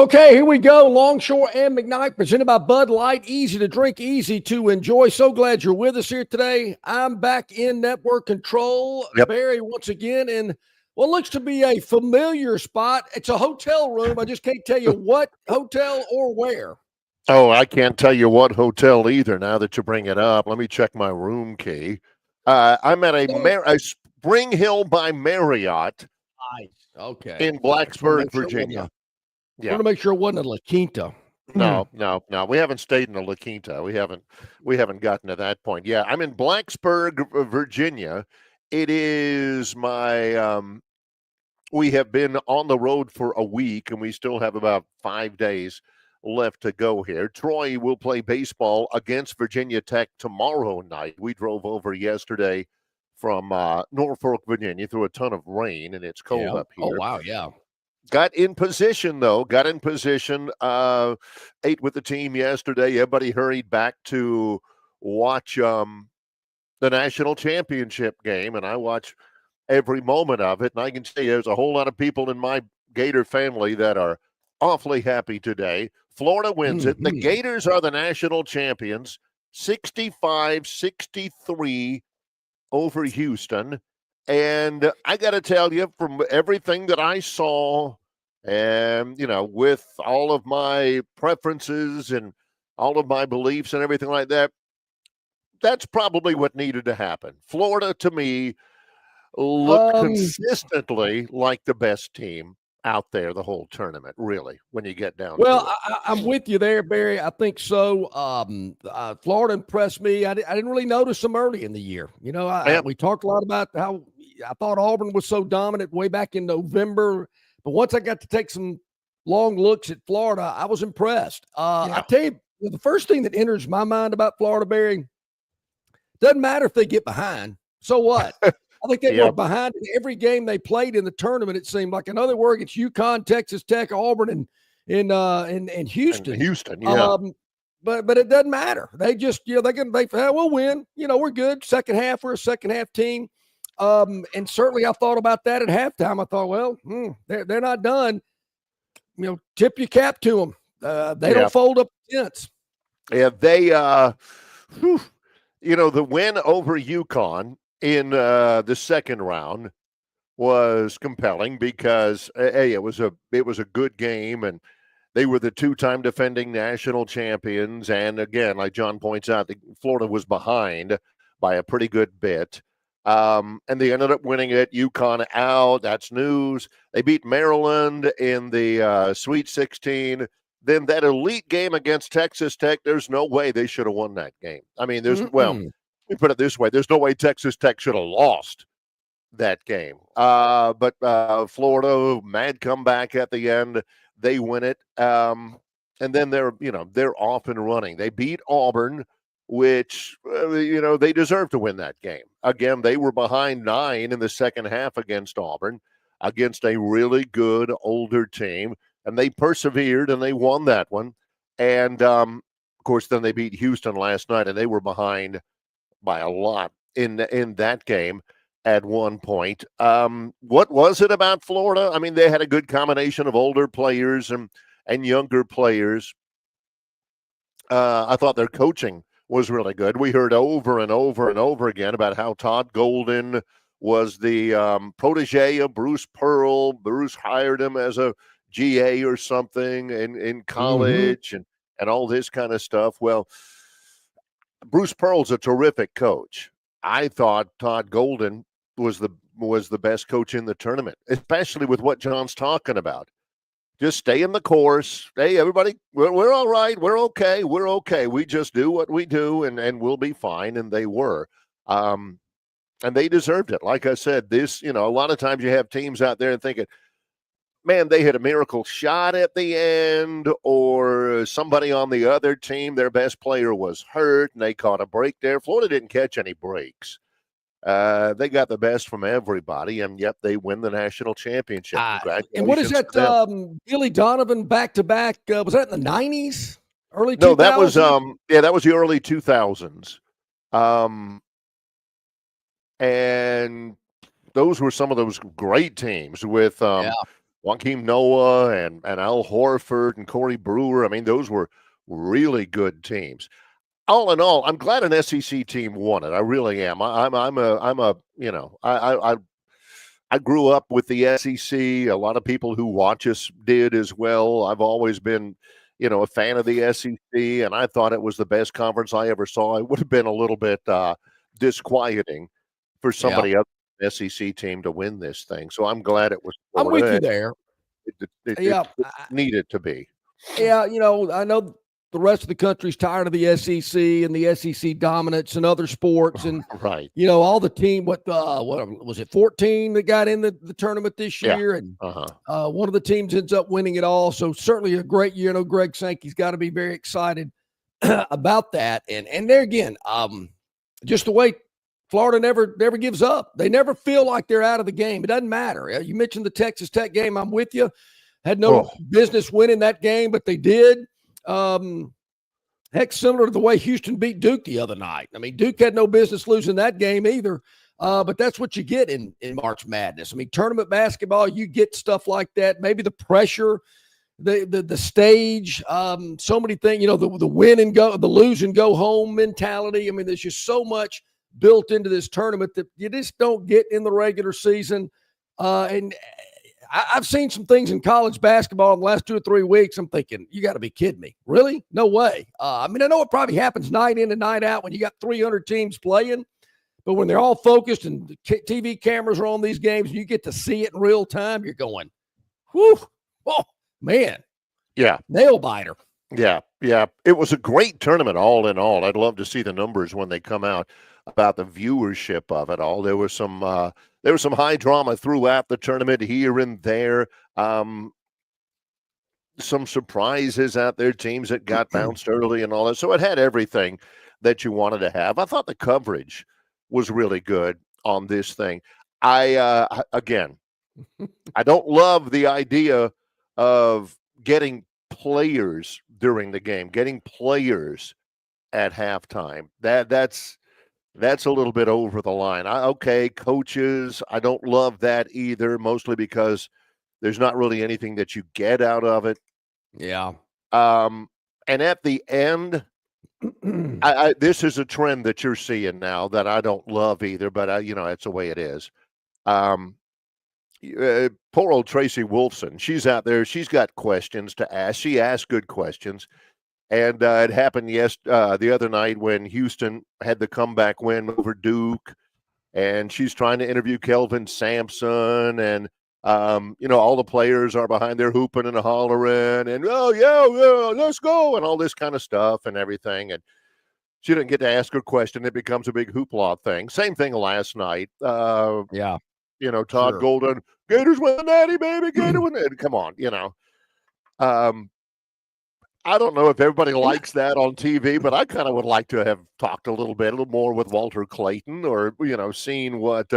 Okay, here we go. Longshore and McKnight, presented by Bud Light. Easy to drink, easy to enjoy. So glad you're with us here today. I'm back in network control. Yep. Barry, once again, in what looks to be a familiar spot. It's a hotel room. I just can't tell you what hotel or where. Oh, I can't tell you what hotel either now that you bring it up. Let me check my room key. I'm at a Spring Hill by Marriott Okay. in Blacksburg, Virginia. I want to make sure it wasn't a La Quinta. No. We haven't stayed in a La Quinta. We haven't gotten to that point. Yeah, I'm in Blacksburg, Virginia. It is my we have been on the road for a week, and we still have about 5 days left to go here. Troy will play baseball against Virginia Tech tomorrow night. We drove over yesterday from Norfolk, Virginia, through a ton of rain, and it's cold up here. Oh, wow, yeah. Got in position, though. Ate with the team yesterday. Everybody hurried back to watch the national championship game, and I watch every moment of it. And I can tell you there's a whole lot of people in my Gator family that are awfully happy today. Florida wins it. The Gators are the national champions, 65-63 over Houston. And I got to tell you, from everything that I saw, and, with all of my preferences and all of my beliefs and everything like that, that's probably what needed to happen. Florida, to me, looked consistently like the best team out there the whole tournament, really, when you get down to it. I'm with you there, Barry. I think so. Florida impressed me. I didn't really notice them early in the year. We talked a lot about how I thought Auburn was so dominant way back in November. But once I got to take some long looks at Florida, I was impressed. I tell you, the first thing that enters my mind about Florida, Barry, doesn't matter if they get behind. So what? I think they were behind in every game they played in the tournament. It seemed like, in other words, it's UConn, Texas Tech, Auburn, and Houston. And Houston, yeah. But it doesn't matter. They just we'll win. We're good. Second half, we're a second half team. And certainly I thought about that at halftime. I thought, well, they're not done. Tip your cap to them. They don't fold up the tents. Yeah, they the win over UConn in the second round was compelling because it was a good game, and they were the two-time defending national champions. And again, like John points out, Florida was behind by a pretty good bit. And they ended up winning it. UConn out. That's news. They beat Maryland in the Sweet 16. Then that elite game against Texas Tech, there's no way they should have won that game. I mean, let me put it this way. There's no way Texas Tech should have lost that game. But Florida, mad comeback at the end. They win it. And then they're off and running. They beat Auburn, which, they deserve to win that game. Again, they were behind 9 in the second half against Auburn, against a really good older team. And they persevered, and they won that one. And, of course, then they beat Houston last night, and they were behind by a lot in that game at one point. What was it about Florida? I mean, they had a good combination of older players and younger players. I thought their coaching was really good. We heard over and over and over again about how Todd Golden was the protege of Bruce Pearl. Bruce hired him as a GA or something in college and all this kind of stuff. Well, Bruce Pearl's a terrific coach. I thought Todd Golden was the best coach in the tournament, especially with what John's talking about. Just stay in the course. Hey, everybody, we're all right. We're okay. We're okay. We just do what we do, and we'll be fine. And they were. And they deserved it. Like I said, a lot of times you have teams out there and thinking, man, they had a miracle shot at the end, or somebody on the other team, their best player was hurt, and they caught a break there. Florida didn't catch any breaks. They got the best from everybody, and yet they win the national championship. And what is that, Billy Donovan back-to-back? Was that in the 90s? Early 2000s? No, that was the early 2000s. And those were some of those great teams with Joakim Noah and Al Horford and Corey Brewer. I mean, those were really good teams. All in all, I'm glad an SEC team won it. I really am. I grew up with the SEC. A lot of people who watch us did as well. I've always been, a fan of the SEC, and I thought it was the best conference I ever saw. It would have been a little bit disquieting for somebody else, an SEC team, to win this thing. So I'm glad it was. I'm with you there. It needed to be. Yeah, I know the rest of the country's tired of the SEC and the SEC dominance and other sports, and right. All the team. What was it? 14 that got in the tournament this year, and one of the teams ends up winning it all. So certainly a great year. Greg Sankey's got to be very excited about that. And there again, just the way Florida never gives up. They never feel like they're out of the game. It doesn't matter. You mentioned the Texas Tech game. I'm with you. Had no business winning that game, but they did. Heck, similar to the way Houston beat Duke the other night. I mean, Duke had no business losing that game either. But that's what you get in March Madness. I mean, tournament basketball, you get stuff like that. Maybe the pressure, the stage, so many things. The win and go, the lose and go home mentality. I mean, there's just so much built into this tournament that you just don't get in the regular season. And I've seen some things in college basketball in the last 2 or 3 weeks. I'm thinking, you got to be kidding me. Really? No way. I mean, I know it probably happens night in and night out when you got 300 teams playing, but when they're all focused and the TV cameras are on these games and you get to see it in real time, you're going, whew, oh, man. Yeah. Nail biter. Yeah. Yeah. It was a great tournament all in all. I'd love to see the numbers when they come out about the viewership of it all. There was some high drama throughout the tournament here and there. Some surprises out there, teams that got bounced early and all that. So it had everything that you wanted to have. I thought the coverage was really good on this thing. I don't love the idea of getting players during the game, getting players at halftime. That's a little bit over the line. Coaches, I don't love that either, mostly because there's not really anything that you get out of it. Yeah. And at the end, this is a trend that you're seeing now that I don't love either, but it's the way it is. Poor old Tracy Wolfson, she's out there. She's got questions to ask. She asks good questions. And it happened the other night when Houston had the comeback win over Duke, and she's trying to interview Kelvin Sampson, and all the players are behind there hooping and hollering, and let's go, and all this kind of stuff and everything. And she didn't get to ask her question. It becomes a big hoopla thing. Same thing last night. Todd Golden, Gators win the natty, baby, Gator win it. Come on, I don't know if everybody likes that on TV, but I kind of would like to have talked a little more with Walter Clayton, or, seen what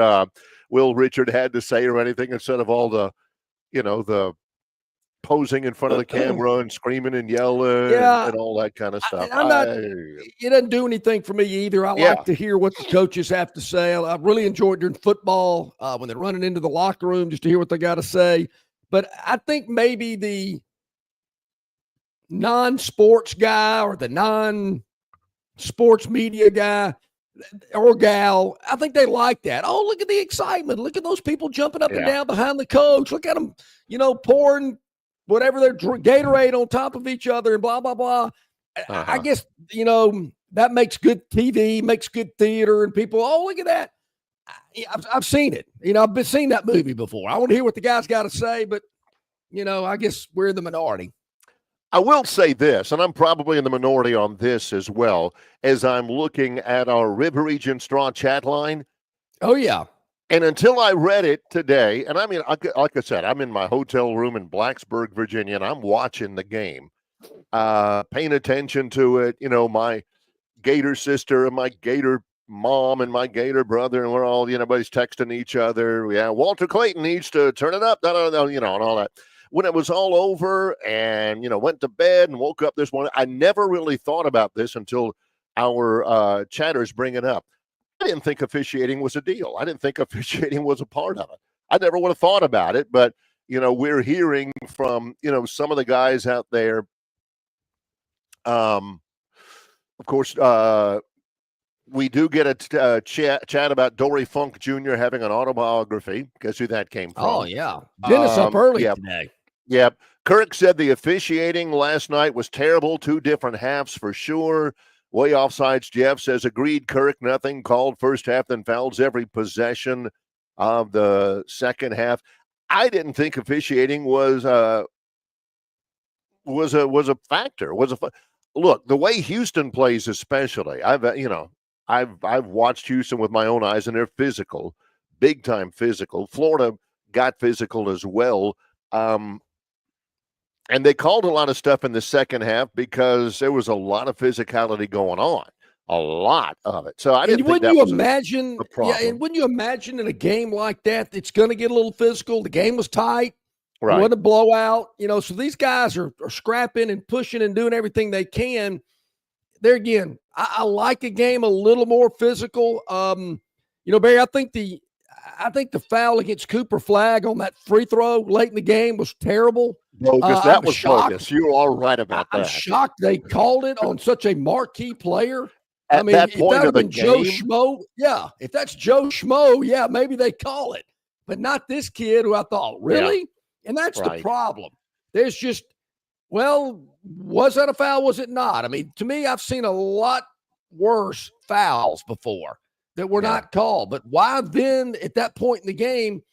Will Richard had to say or anything, instead of all the posing in front of the camera and screaming and yelling and all that kind of stuff. It doesn't do anything for me either. I like to hear what the coaches have to say. I really enjoy it during football when they're running into the locker room just to hear what they got to say. But I think maybe the non-sports guy or the non-sports media guy or gal, I think they like that. Oh, look at the excitement. Look at those people jumping up and down behind the coach. Look at them, pouring whatever their Gatorade on top of each other and blah, blah, blah. I guess, that makes good TV, makes good theater, and people, oh, look at that. I've seen it. I've been seen that movie before. I want to hear what the guy's got to say, but, I guess we're in the minority. I will say this, and I'm probably in the minority on this as well, as I'm looking at our River Region Straw chat line. Oh, yeah. And until I read it today, and I mean, like I said, I'm in my hotel room in Blacksburg, Virginia, and I'm watching the game, paying attention to it. My Gator sister and my Gator mom and my Gator brother, and we're all, everybody's texting each other. Yeah, Walter Clayton needs to turn it up, and all that. When it was all over and, went to bed and woke up this morning, I never really thought about this until our chatters bring it up. I didn't think officiating was a deal. I didn't think officiating was a part of it. I never would have thought about it, but, we're hearing from, some of the guys out there. Of course, we do get a chat about Dory Funk Jr. having an autobiography. Guess who that came from? Oh, yeah. Dennis up early today. Yep. Kirk said the officiating last night was terrible. 2 different halves for sure. Way offsides. Jeff says, agreed, Kirk. Nothing called first half, then fouls every possession of the second half. I didn't think officiating was a factor. Look, the way Houston plays, especially. I've watched Houston with my own eyes, and they're physical, big time physical. Florida got physical as well. And they called a lot of stuff in the second half because there was a lot of physicality going on, a lot of it. So I didn't think that was a problem. Yeah, and wouldn't you imagine in a game like that, it's going to get a little physical? The game was tight. Right. It wasn't a blowout. So these guys are scrapping and pushing and doing everything they can. There again, I like a game a little more physical. Barry, I think the foul against Cooper Flagg on that free throw late in the game was terrible. Bogus. That was bogus. You are right about that. I'm shocked they called it on such a marquee player. At that point of the game, Joe Schmo, if that's Joe Schmo, maybe they call it, but not this kid who I thought, really? Yeah. And that's the problem. There's just, was that a foul? Was it not? I mean, to me, I've seen a lot worse fouls before that were not called. But why then at that point in the game?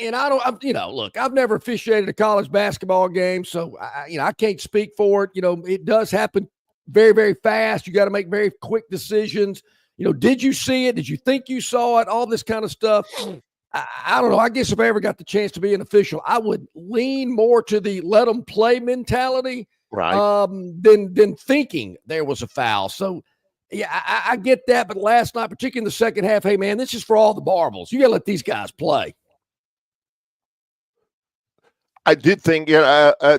And look, I've never officiated a college basketball game, so I can't speak for it. It does happen very, very fast. You got to make very quick decisions. Did you see it? Did you think you saw it? All this kind of stuff. I don't know. I guess if I ever got the chance to be an official, I would lean more to the let them play mentality, right? Than thinking there was a foul. So, I get that. But last night, particularly in the second half, hey, man, this is for all the marbles. You got to let these guys play. I did think, Bama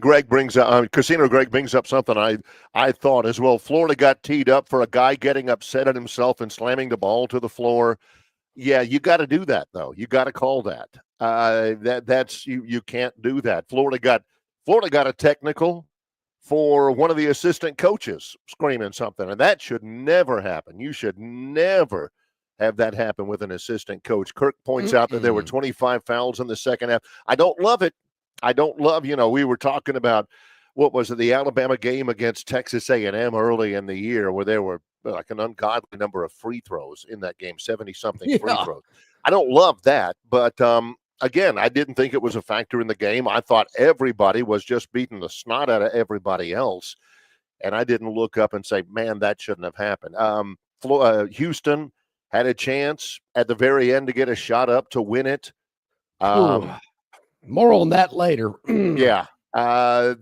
Greg brings up, Casino Greg brings up something I thought as well. Florida got teed up for a guy getting upset at himself and slamming the ball to the floor. Yeah, you got to do that though. You got to call that. That's you can't do that. Florida got a technical for one of the assistant coaches screaming something, and that should never happen. You should never have that happen with an assistant coach. Kirk points out that there were 25 fouls in the second half. I don't love it. I don't love, we were talking about, what was it, the Alabama game against Texas A&M early in the year where there were like an ungodly number of free throws in that game, 70-something free throws. I don't love that, but again, I didn't think it was a factor in the game. I thought everybody was just beating the snot out of everybody else, and I didn't look up and say, man, that shouldn't have happened. Houston had a chance at the very end to get a shot up to win it. More on that later. Yeah. I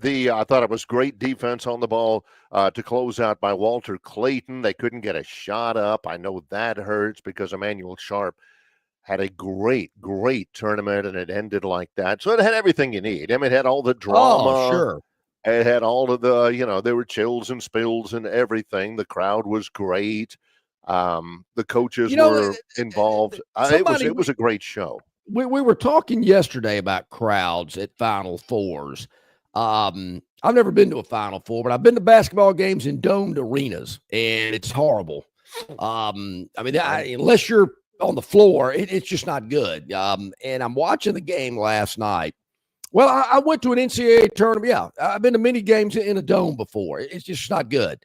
thought it was great defense on the ball to close out by Walter Clayton. They couldn't get a shot up. I know that hurts because Emmanuel Sharp had a great, great tournament, and it ended like that. So it had everything you need. I mean, it had all the drama. Oh, sure. It had all of the, there were chills and spills and everything. The crowd was great. The coaches were involved. It was a great show. We were talking yesterday about crowds at Final Fours. I've never been to a Final Four, but I've been to basketball games in domed arenas, and it's horrible. Unless you're on the floor, it's just not good. And I'm watching the game last night. Well, I went to an NCAA tournament. Yeah, I've been to many games in a dome before. It's just not good.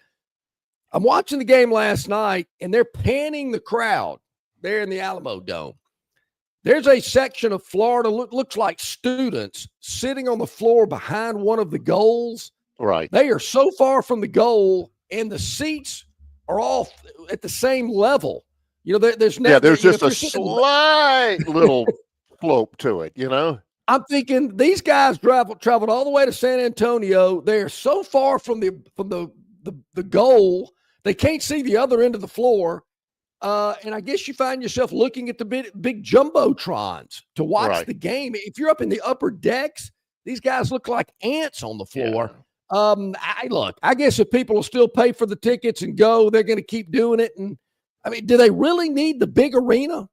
I'm watching the game last night, and they're panning the crowd there in the Alamo Dome. There's a section of Florida, looks like students sitting on the floor behind one of the goals. Right. They are so far from the goal, and the seats are all at the same level. There's just a slight little slope to it, I'm thinking these guys traveled all the way to San Antonio. They're so far from the goal, they can't see the other end of the floor. And I guess you find yourself looking at the big jumbotrons to watch the game. If you're up in the upper decks, these guys look like ants on the floor. Yeah. I guess if people will still pay for the tickets and go, they're going to keep doing it. And I mean, do they really need the big arena?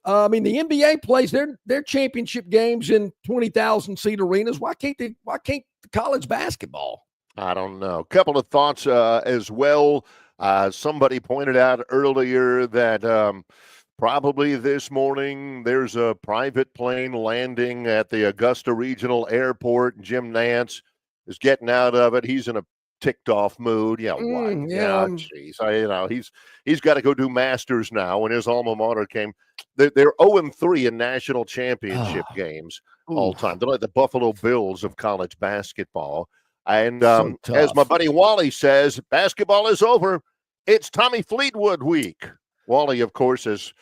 I mean, the NBA plays their championship games in 20,000 seat arenas. Why can't the college basketball? I don't know. A couple of thoughts as well. Somebody pointed out earlier that probably this morning there's a private plane landing at the Augusta Regional Airport. Jim Nance is getting out of it. He's in a ticked off mood. Yeah, what? Yeah, jeez. He's got to go do Masters now. When his alma mater came, they're 0-3 in national championship games all time. They're like the Buffalo Bills of college basketball. And as my buddy Wally says, basketball is over. It's Tommy Fleetwood week. Wally, of course, has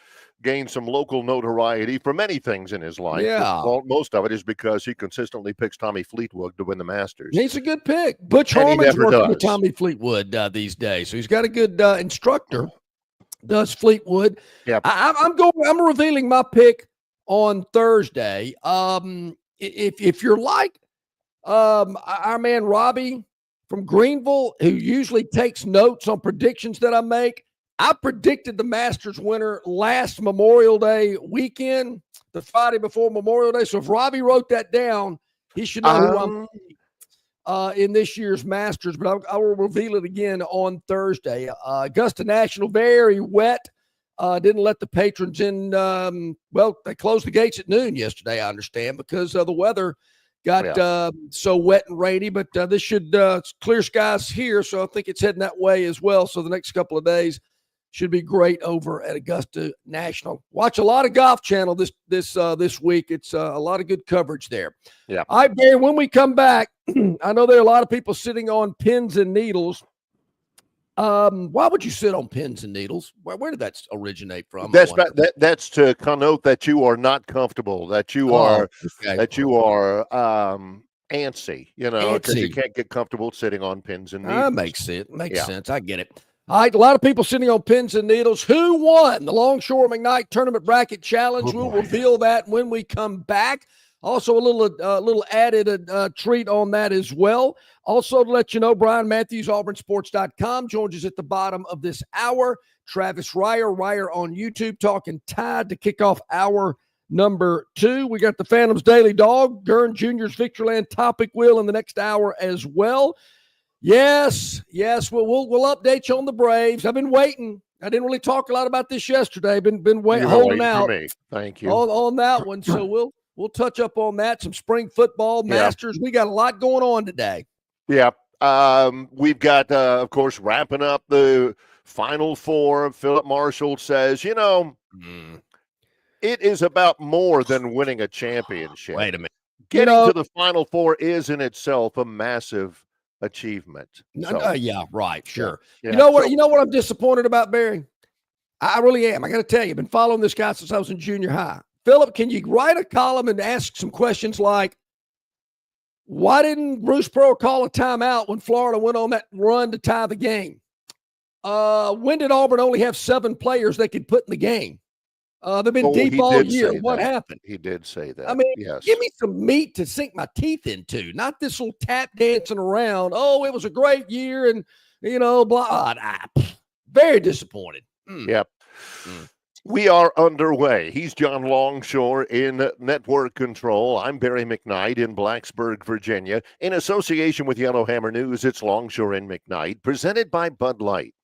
gained some local notoriety for many things in his life. Yeah. Most of it is because he consistently picks Tommy Fleetwood to win the Masters. He's a good pick. Butch Harmon's working with Tommy Fleetwood these days. So he's got a good instructor, does Fleetwood. Yeah. I'm revealing my pick on Thursday. If you're like our man Robbie from Greenville, who usually takes notes on predictions that I make, I predicted the Masters winner last Memorial Day weekend, the Friday before Memorial Day. So if Robbie wrote that down, he should know who I'm in this year's Masters. But I will reveal it again on Thursday. Augusta National, very wet. Didn't let the patrons in. They closed the gates at noon yesterday, I understand, because the weather got so wet and rainy. But this should clear skies here, so I think it's heading that way as well. So the next couple of days should be great over at Augusta National. Watch a lot of Golf Channel this week. It's a lot of good coverage there. Yeah. All right, Barry, when we come back, I know there are a lot of people sitting on pins and needles. Why would you sit on pins and needles? Where did that originate from? That's to connote that you are not comfortable, that you are antsy, because you can't get comfortable sitting on pins and needles. That makes sense. I get it. All right, a lot of people sitting on pins and needles. Who won the Longshore McKnight Tournament Bracket Challenge? We'll reveal that when we come back. Also, a little added treat on that as well. Also, to let you know, Bryan Matthews, AuburnSports.com, joins us at the bottom of this hour. Travis Reier on YouTube, talking Tide to kick off hour number 2. We got the Phantoms Daily Dog, Gurn Jr.'s Victoryland topic wheel in the next hour as well. Yes. We'll update you on the Braves. I've been waiting. I didn't really talk a lot about this yesterday. Been holding out. Thank you on that one. So we'll touch up on that. Some spring football, Masters. We got a lot going on today. Yeah. We've got, of course, wrapping up the Final Four. Philip Marshall says, it is about more than winning a championship. Wait a minute. Getting to the Final Four is in itself a massive achievement. Yeah, right. Sure. Yeah. You know what I'm disappointed about, Barry? I really am. I got to tell you, I've been following this guy since I was in junior high. Philip, can you write a column and ask some questions like, why didn't Bruce Pearl call a timeout when Florida went on that run to tie the game? When did Auburn only have 7 players they could put in the game? They've been deep all year. What happened? He did say that. I mean, yes. Give me some meat to sink my teeth into, not this little tap dancing around. Oh, it was a great year, and blah. Very disappointed. Yep. We are underway. He's John Longshore in Network Control. I'm Barry McKnight in Blacksburg, Virginia. In association with Yellowhammer News, it's Longshore and McKnight, presented by Bud Light.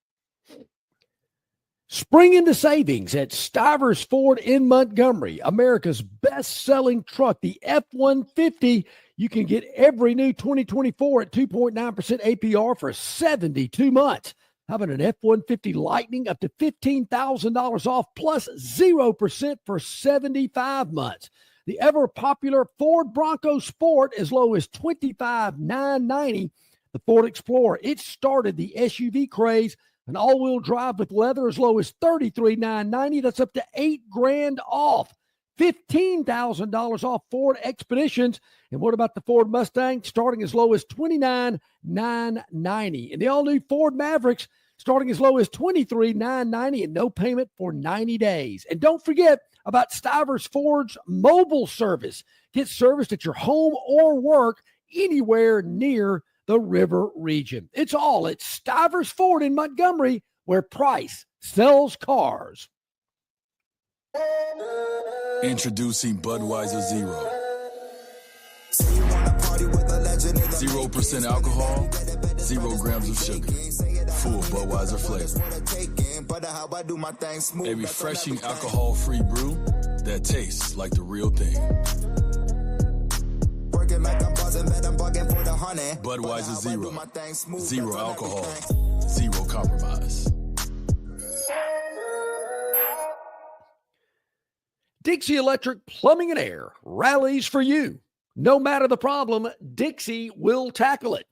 Spring into savings at Stivers Ford in Montgomery, America's best-selling truck, the F-150. You can get every new 2024 at 2.9% APR for 72 months. How about an F-150 Lightning up to $15,000 off plus 0% for 75 months? The ever-popular Ford Bronco Sport as low as $25,990. The Ford Explorer, it started the SUV craze. An all-wheel drive with leather as low as $33,990. That's up to $8,000 off. $15,000 off Ford Expeditions. And what about the Ford Mustang? Starting as low as $29,990. And the all-new Ford Mavericks starting as low as $23,990 and no payment for 90 days. And don't forget about Stivers Ford's mobile service. Get serviced at your home or work anywhere near the river region. It's all at Stivers Ford in Montgomery, where price sells cars. Introducing Budweiser Zero. 0% alcohol, 0 grams of sugar. Full Budweiser flavor. A refreshing alcohol-free brew that tastes like the real thing. Budweiser Zero. 0 alcohol, 0 compromise. Dixie Electric Plumbing and Air rallies for you. No matter the problem, Dixie will tackle it.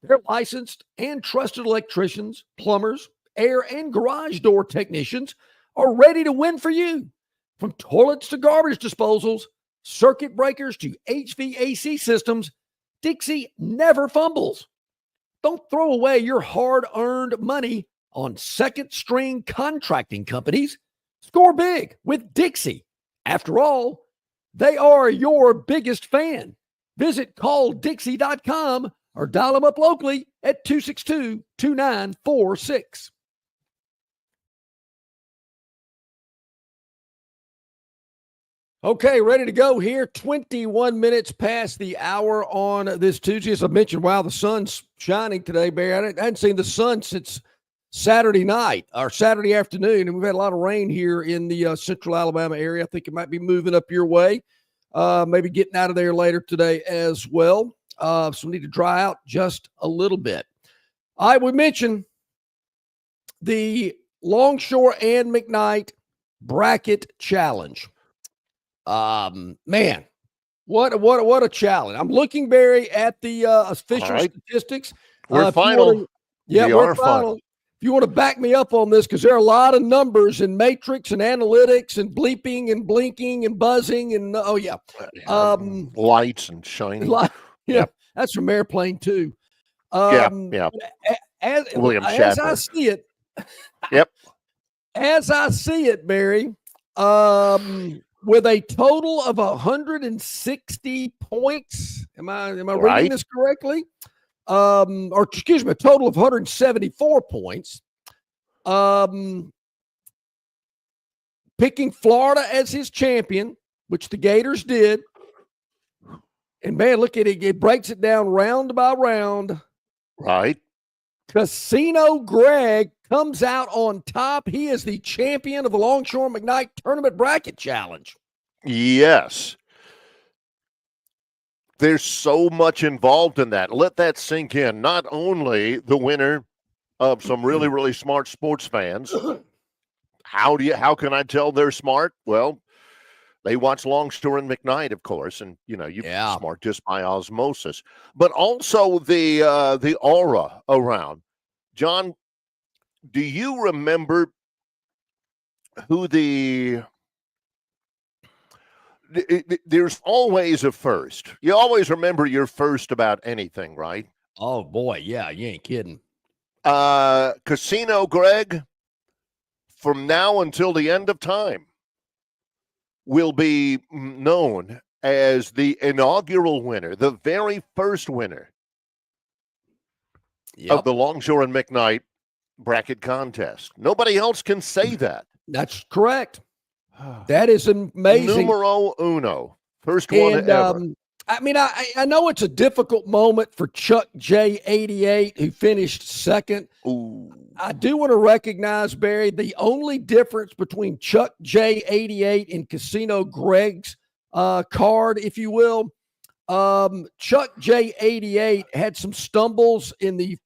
Their licensed and trusted electricians, plumbers, air and garage door technicians are ready to win for you. From toilets to garbage disposals, circuit breakers to HVAC systems, Dixie never fumbles. Don't throw away your hard-earned money on second-string contracting companies. Score big with Dixie. After all, they are your biggest fan. Visit calldixie.com or dial them up locally at 262-2946. Okay, ready to go here. 21 minutes past the hour on this Tuesday. As I mentioned, wow, the sun's shining today, Barry. I hadn't seen the sun since Saturday night or Saturday afternoon, and we've had a lot of rain here in the central Alabama area. I think it might be moving up your way, maybe getting out of there later today as well. So we need to dry out just a little bit. All right, we mentioned the Longshore and McKnight Bracket Challenge. Man, what a challenge! I'm looking, Barry, at the official statistics. We're final. We're final. If you want to back me up on this, because there are a lot of numbers and matrix and analytics and bleeping and blinking and buzzing and lights and shining. That's from Airplane 2. William Shatner. As I see it, as I see it, Barry, with a total of 160 points. Am I reading this correctly? Or excuse me, a total of 174 points. Picking Florida as his champion, which the Gators did. And man, look at it. It breaks it down round by round. Right. Casino Greg comes out on top. He is the champion of the Longshore McKnight Tournament Bracket Challenge. Yes. There's so much involved in that. Let that sink in. Not only the winner of some really, really smart sports fans. How can I tell they're smart? Well, they watch Longshore and McKnight, of course, and you're smart just by osmosis. But also the aura around. John, do you remember who there's always a first. You always remember your first about anything, right? Oh, boy, yeah, you ain't kidding. Casino Greg, from now until the end of time, will be known as the inaugural winner, the very first winner of the Longshore and McKnight bracket contest. Nobody else can say that. That's correct. That is amazing. Numero uno. First one ever. I mean, I know it's a difficult moment for Chuck J88, who finished second. Ooh. I do want to recognize, Barry, the only difference between Chuck J88 and Casino Greg's card, if you will. Chuck J88 had some stumbles in the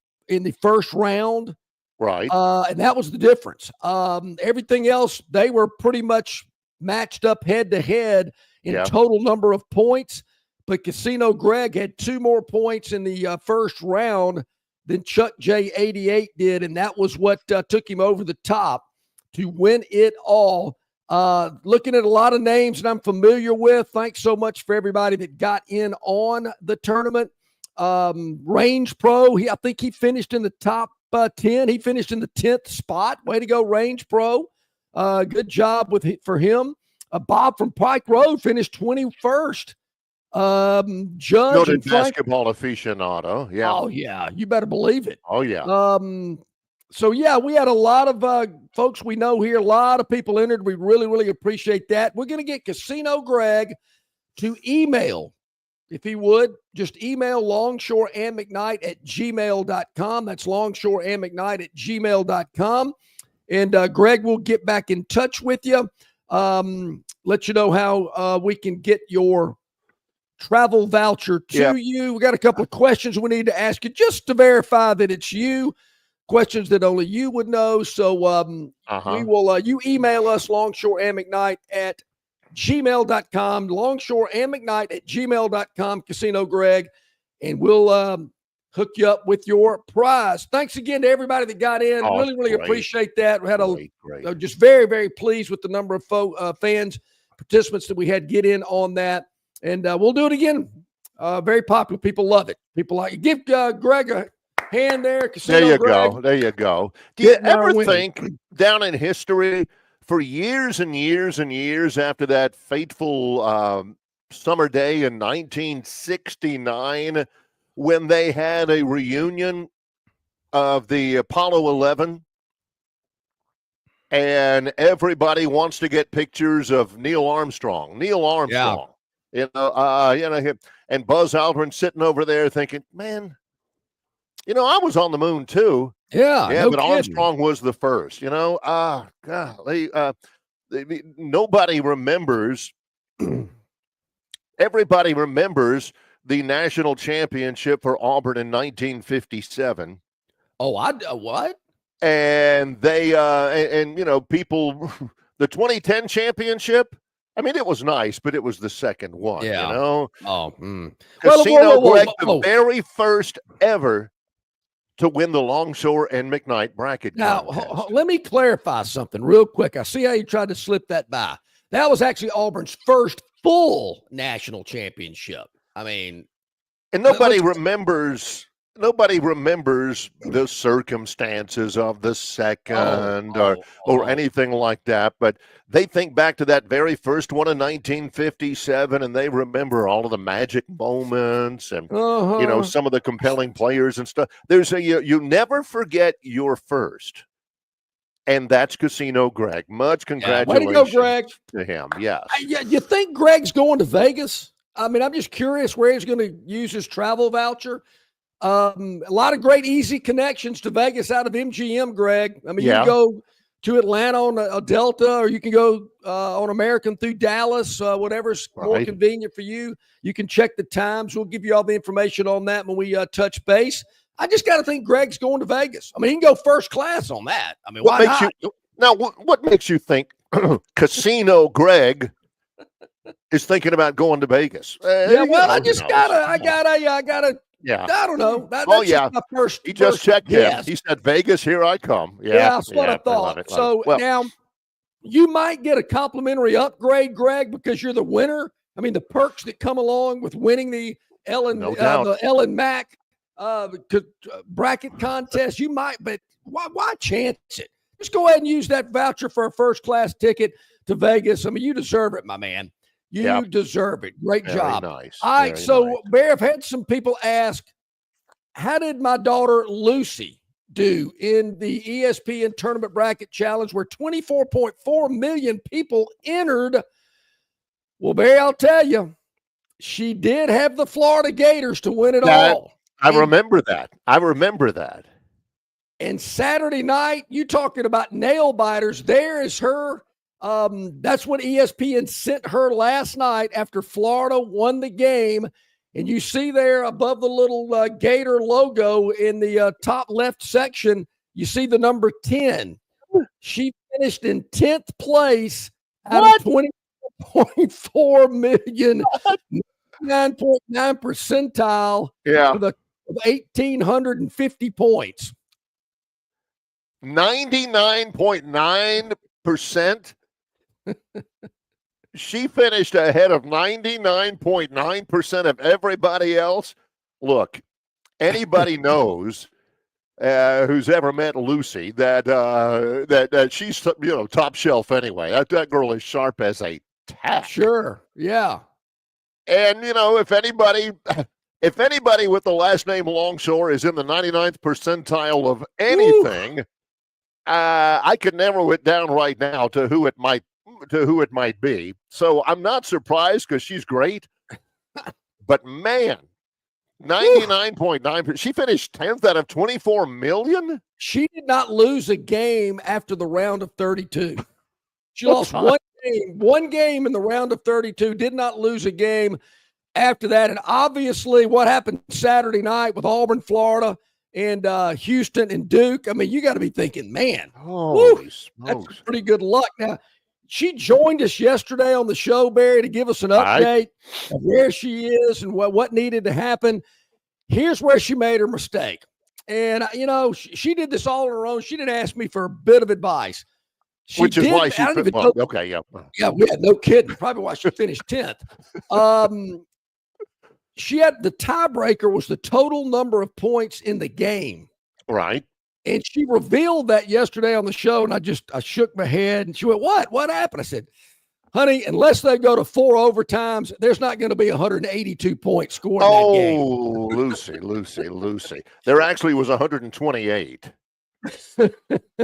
first round. Right. And that was the difference. Everything else, they were pretty much matched up head to head in total number of points. But Casino Greg had 2 more points in the first round than Chuck J88 did. And that was what took him over the top to win it all. Looking at a lot of names that I'm familiar with. Thanks so much for everybody that got in on the tournament. Range Pro, I think he finished in the top 10. He finished in the 10th spot. Way to go, Range Pro. Good job for him. Bob from Pike Road finished 21st. Judge noted basketball aficionado. Yeah. Oh, yeah. You better believe it. Oh, yeah. So, yeah, we had a lot of folks we know here, a lot of people entered. We really, really appreciate that. We're going to get Casino Greg to email, if he would, just email longshoreandmcknight@gmail.com. That's longshoreandmcknight@gmail.com. And Greg will get back in touch with you, let you know how we can get your travel voucher to you. We got a couple of questions we need to ask you just to verify that it's you. Questions that only you would know. So we will, you email us longshoreandmcknight@gmail.com, longshoreandmcknight@gmail.com, Casino Greg, and we'll hook you up with your prize. Thanks again to everybody that got in. Really, really appreciate that. We had just very, very pleased with the number of fans, participants that we had get in on that. And we'll do it again. Very popular. People love it. People like it. Give Greg a hand there. Casino there you Greg. go. There you go. Do you ever think down in history, for years and years and years after that fateful summer day in 1969, when they had a reunion of the Apollo 11, and everybody wants to get pictures of Neil Armstrong. Yeah. And Buzz Aldrin sitting over there thinking, man, I was on the moon too. Yeah, no but kidding. Armstrong was the first. Nobody remembers. Everybody remembers the national championship for Auburn in 1957. Oh, what? And they people, the 2010 championship. I mean, it was nice, but it was the second one. Yeah. Casino Greg, the very first ever to win the Longshore and McKnight bracket contest. Let me clarify something real quick. I see how you tried to slip that by. That was actually Auburn's first full national championship. I mean, and nobody remembers the circumstances of the second or anything like that. But they think back to that very first one in 1957, and they remember all of the magic moments and some of the compelling players and stuff. There's you never forget your first. And that's Casino Greg. Much congratulations way to go, Greg. to him. Yes. You think Greg's going to Vegas? I mean, I'm just curious where he's going to use his travel voucher. A lot of great, easy connections to Vegas out of MGM, Greg. I mean, you can go to Atlanta on a Delta, or you can go on American through Dallas, whatever's more convenient for you. You can check the times. We'll give you all the information on that when we touch base. I just got to think Greg's going to Vegas. I mean, he can go first class on that. I mean, why not? What makes you think Casino Greg is thinking about going to Vegas? I gotta. Yeah, I don't know. That's my first. He just checked in. He said, "Vegas, here I come." Yeah, that's what I thought. Now you might get a complimentary upgrade, Greg, because you're the winner. I mean, the perks that come along with winning the Ellen Mack bracket contest, you might, but why chance it? Just go ahead and use that voucher for a first class ticket to Vegas. I mean, you deserve it, my man. You deserve it. Great job. Nice. All right, Bear, I've had some people ask, how did my daughter Lucy do in the ESPN Tournament Bracket Challenge where 24.4 million people entered? Well, Barry, I'll tell you, she did have the Florida Gators to win it all. I remember that. And Saturday night, you talking about nail biters, there is her. That's what ESPN sent her last night after Florida won the game. And you see there above the little Gator logo in the top left section, you see the number 10. She finished in 10th place out of 20.4 million, 9.9 percentile with 1,850 points. 99.9%. She finished ahead of 99.9% of everybody else. Look, anybody knows who's ever met Lucy that she's top shelf anyway. That girl is sharp as a tack. Sure, yeah. And if anybody with the last name Longshore is in the 99th percentile of anything. I could narrow it down right now to who it might be. So I'm not surprised because she's great. But man, 99.9%. She finished 10th out of 24 million. She did not lose a game after the round of 32. She lost one game in the round of 32, did not lose a game after that. And obviously what happened Saturday night with Auburn, Florida, and Houston and Duke, I mean, you got to be thinking, man, that's pretty good luck. Now, she joined us yesterday on the show, Barry, to give us an update of where she is and what needed to happen. Here's where she made her mistake. And, she did this all on her own. She didn't ask me for a bit of advice. Which is why she okay, yeah. Yeah, no kidding. Probably why she finished 10th. She had the tiebreaker was the total number of points in the game. Right. And she revealed that yesterday on the show, and I shook my head, and she went, "What? What happened?" I said, "Honey, unless they go to 4 overtimes, there's not going to be 182 points scored in that game." Oh, Lucy. There actually was 128.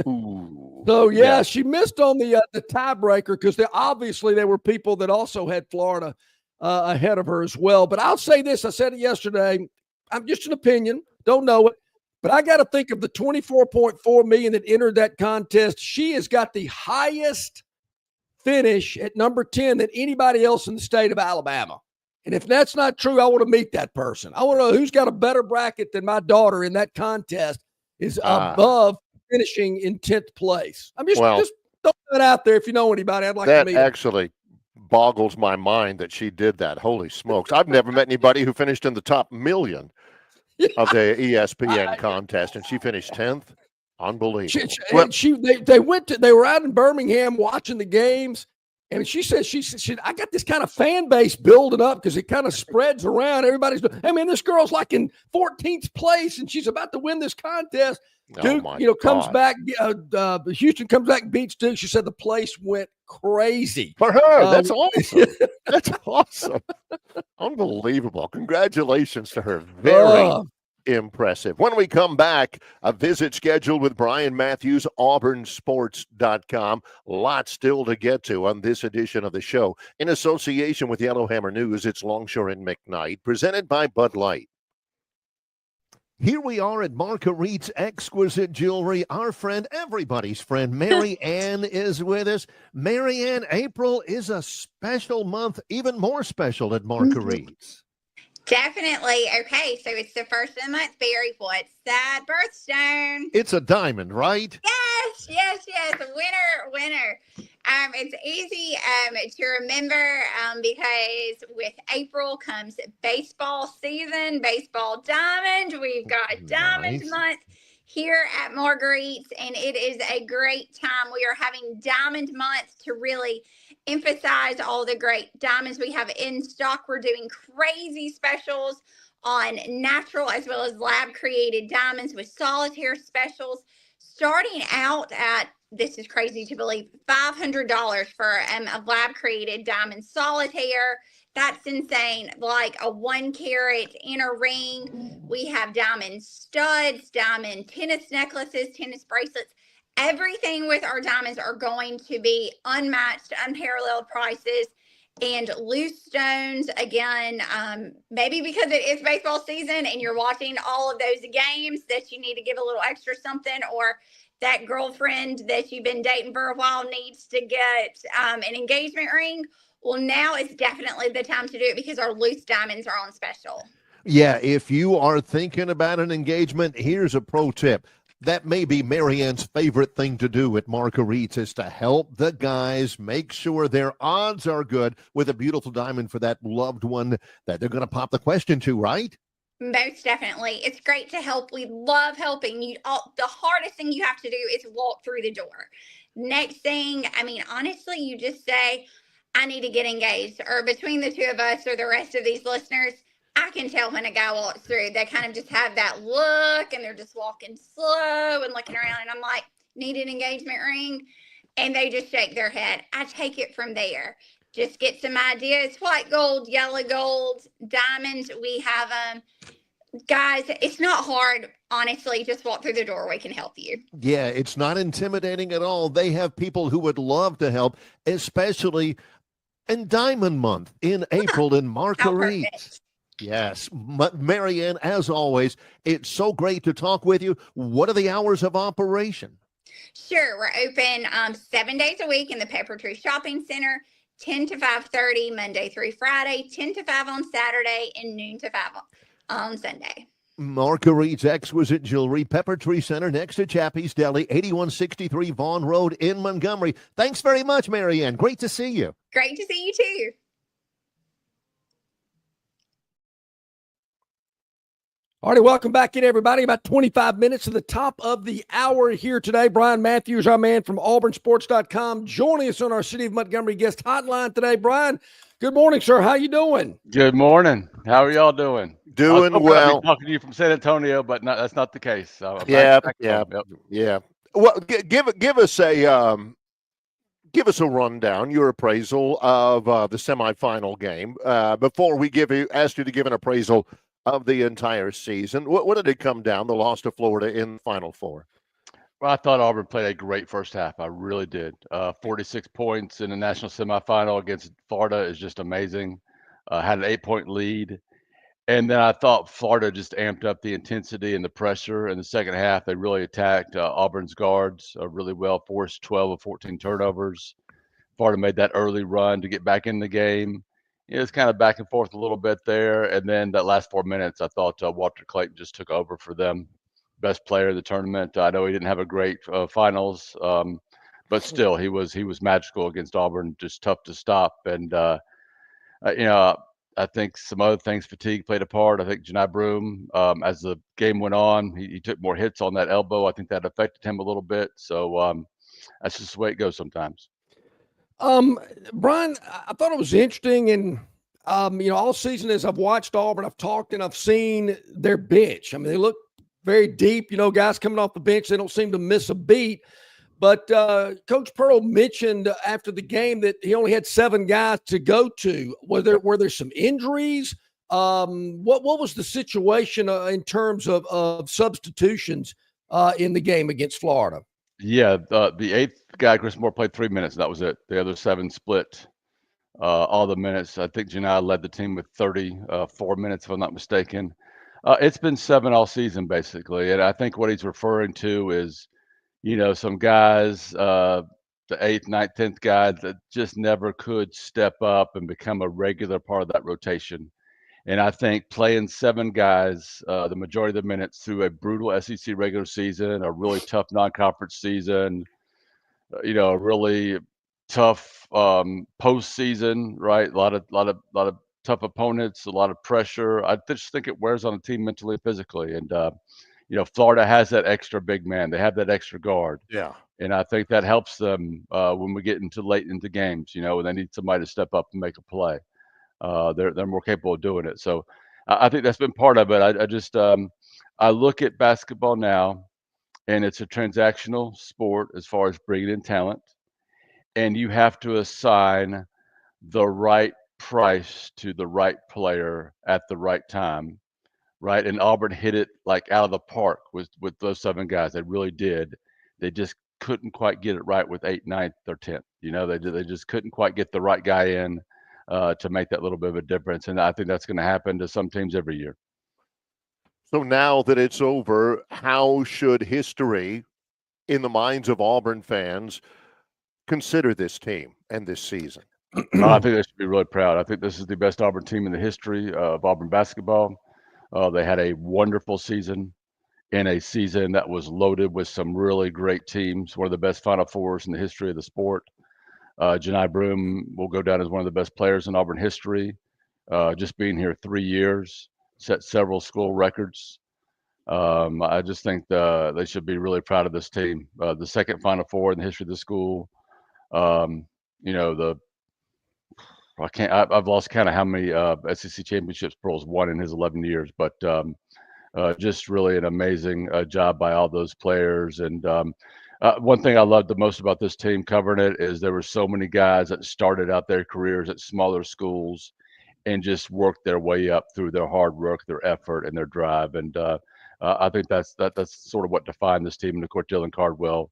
Ooh. So, yeah, she missed on the tiebreaker because obviously there were people that also had Florida ahead of her as well. But I'll say this. I said it yesterday. I'm just an opinion. Don't know it. But I got to think of the 24.4 million that entered that contest. She has got the highest finish at number 10 than anybody else in the state of Alabama. And if that's not true, I want to meet that person. I want to know who's got a better bracket than my daughter in that contest is above finishing in 10th place. I'm just throwing that out there. If you know anybody, I'd like to meet that actually boggles my mind that she did that. Holy smokes. I've never met anybody who finished in the top million of the ESPN contest, and she finished 10th. Unbelievable. They were out in Birmingham watching the games, and she said, I got this kind of fan base building up because it kind of spreads around. This girl's like in 14th place, and she's about to win this contest. Duke, comes back. Houston comes back and beats Duke. She said the place went crazy for her. That's awesome. That's awesome. Unbelievable. Congratulations to her. Very impressive. When we come back, a visit scheduled with Bryan Matthews, auburnsports.com. Lots still to get to on this edition of the show. In association with Yellowhammer News, it's Longshore and McKnight, presented by Bud Light. Here we are at Marguerite's Exquisite Jewelry. Our friend, everybody's friend, Mary Ann is with us. Mary Ann, April is a special month, even more special at Marguerite's. Definitely. Okay, so it's the first of the month, Barry. What's that birthstone? It's a diamond, right? Yes. Winner. It's easy to remember because with April comes baseball season, baseball diamond. We've got Diamond Month here at Marguerite's, and it is a great time. We are having Diamond Month to really emphasize all the great diamonds we have in stock. We're doing crazy specials on natural as well as lab created diamonds with solitaire specials starting out at, this is crazy to believe, $500 for a lab created diamond solitaire. That's insane. Like a 1 carat inner ring. We have diamond studs, diamond tennis necklaces, tennis bracelets. Everything with our diamonds are going to be unmatched, unparalleled prices. And loose stones, again, maybe because it is baseball season and you're watching all of those games that you need to give a little extra something, or that girlfriend that you've been dating for a while needs to get an engagement ring. Well, now is definitely the time to do it because our loose diamonds are on special. Yeah, if you are thinking about an engagement, here's a pro tip. That may be Marianne's favorite thing to do at Marguerite's is to help the guys make sure their odds are good with a beautiful diamond for that loved one that they're going to pop the question to, right? Most definitely. It's great to help. We love helping you. The hardest thing you have to do is walk through the door. Next thing, honestly, you just say, I need to get engaged, or between the two of us or the rest of these listeners, I can tell when a guy walks through. They kind of just have that look and they're just walking slow and looking around. And I'm like, need an engagement ring? And they just shake their head. I take it from there. Just get some ideas. White gold, yellow gold, diamonds. We have Guys, it's not hard. Honestly, just walk through the door. We can help you. Yeah, it's not intimidating at all. They have people who would love to help, especially in Diamond Month in April in Marguerite. Yes. Marianne, as always, it's so great to talk with you. What are the hours of operation? Sure. We're open 7 days a week in the Pepper Tree Shopping Center, 10 to 5:30, Monday through Friday, 10 to 5 on Saturday, and noon to 5 on Sunday. Marguerite's Exquisite Jewelry, Pepper Tree Center, next to Chappie's Deli, 8163 Vaughn Road in Montgomery. Thanks very much, Marianne. Great to see you. Great to see you, too. All right, welcome back in, everybody. About 25 minutes to the top of the hour here today. Bryan Matthews, our man from AuburnSports.com, joining us on our City of Montgomery guest hotline today. Bryan, good morning, sir. How you doing? Good morning. How are y'all doing? Doing well. I'm talking to you from San Antonio, but that's not the case. So Yeah. Well, give us a rundown, your appraisal of the semifinal game before we ask you to give an appraisal of the entire season. What did it come down, the loss to Florida in the Final Four? Well, I thought Auburn played a great first half. I really did. 46 points in the national semifinal against Florida is just amazing. Had an 8-point lead. And then I thought Florida just amped up the intensity and the pressure in the second half. They really attacked Auburn's guards really well, forced 12 of 14 turnovers. Florida made that early run to get back in the game. It was kind of back and forth a little bit there. And then that last 4 minutes, I thought Walter Clayton just took over for them. Best player of the tournament. I know he didn't have a great finals, but still he was magical against Auburn, just tough to stop. And, I think some other things, fatigue played a part. I think Janai Broome, as the game went on, he took more hits on that elbow. I think that affected him a little bit. So that's just the way it goes sometimes. Bryan, I thought it was interesting, and all season as I've watched Auburn, I've talked and I've seen their bench. I mean, they look very deep. Guys coming off the bench, they don't seem to miss a beat. But Coach Pearl mentioned after the game that he only had 7 guys to go to. Were there some injuries? What was the situation in terms of substitutions in the game against Florida? Yeah, the 8th guy, Chris Moore, played 3 minutes. That was it. The other 7 split all the minutes. I think Janai led the team with 34 minutes, if I'm not mistaken. It's been 7 all season, basically. And I think what he's referring to is, some guys, the 8th, 9th, 10th guys that just never could step up and become a regular part of that rotation. And I think playing 7 guys, the majority of the minutes through a brutal SEC regular season, a really tough non-conference season, a really tough postseason, right? A lot of tough opponents, a lot of pressure. I just think it wears on the team mentally and physically. And Florida has that extra big man. They have that extra guard. Yeah. And I think that helps them when we get late into games, when they need somebody to step up and make a play. They're more capable of doing it. So I think that's been part of it. I look at basketball now, and it's a transactional sport as far as bringing in talent. And you have to assign the right price to the right player at the right time. Right. And Auburn hit it like out of the park with those 7 guys. They really did. They just couldn't quite get it right with 8th, 9th, or 10th. They just couldn't quite get the right guy in to make that little bit of a difference. And I think that's going to happen to some teams every year. So now that it's over, how should history in the minds of Auburn fans consider this team and this season? I think they should be really proud. I think this is the best Auburn team in the history of Auburn basketball. They had a wonderful season in a season that was loaded with some really great teams, one of the best Final Fours in the history of the sport. Janai Broome will go down as one of the best players in Auburn history. Just being here 3 years, set several school records. I just think they should be really proud of this team. The second Final Four in the history of the school. I've lost count of how many SEC championships Pearl's won in his 11 years, but just really an amazing job by all those players. And one thing I loved the most about this team covering it is there were so many guys that started out their careers at smaller schools and just work their way up through their hard work, their effort, and their drive. And I think that's sort of what defined this team. And of course, Dylan Cardwell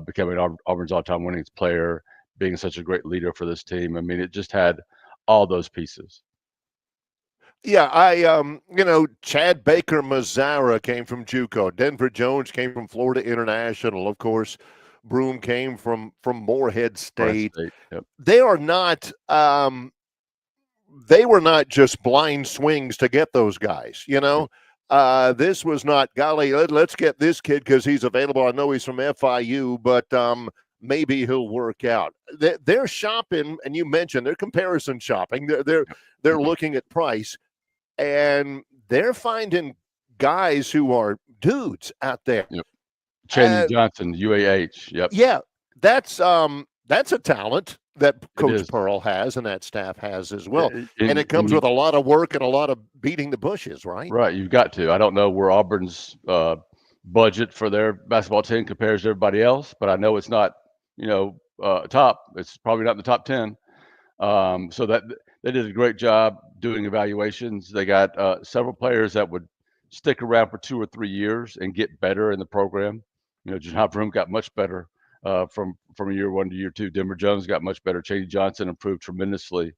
becoming Auburn's all-time winnings player, being such a great leader for this team. I mean, it just had all those pieces. Yeah, Chad Baker Mazzara came from JUCO. Denver Jones came from Florida International. Of course, Broom came from Morehead State. Yep. They are not they were not just blind swings to get those guys, This was not, golly, let's get this kid because he's available. I know he's from FIU, but maybe he'll work out. They're shopping, and you mentioned they're comparison shopping. They're looking at price, and they're finding guys who are dudes out there. Yep. Chaney Johnson, UAH. Yep. Yeah, that's a talent that Coach Pearl has and that staff has as well. And it comes with a lot of work and a lot of beating the bushes, right? Right. You've got to. I don't know where Auburn's budget for their basketball team compares to everybody else, but I know it's not, top. It's probably not in the top 10. So that they did a great job doing evaluations. They got several players that would stick around for 2 or 3 years and get better in the program. John Broom got much better from year 1 to year 2. Denver Jones got much better. Chaney Johnson improved tremendously.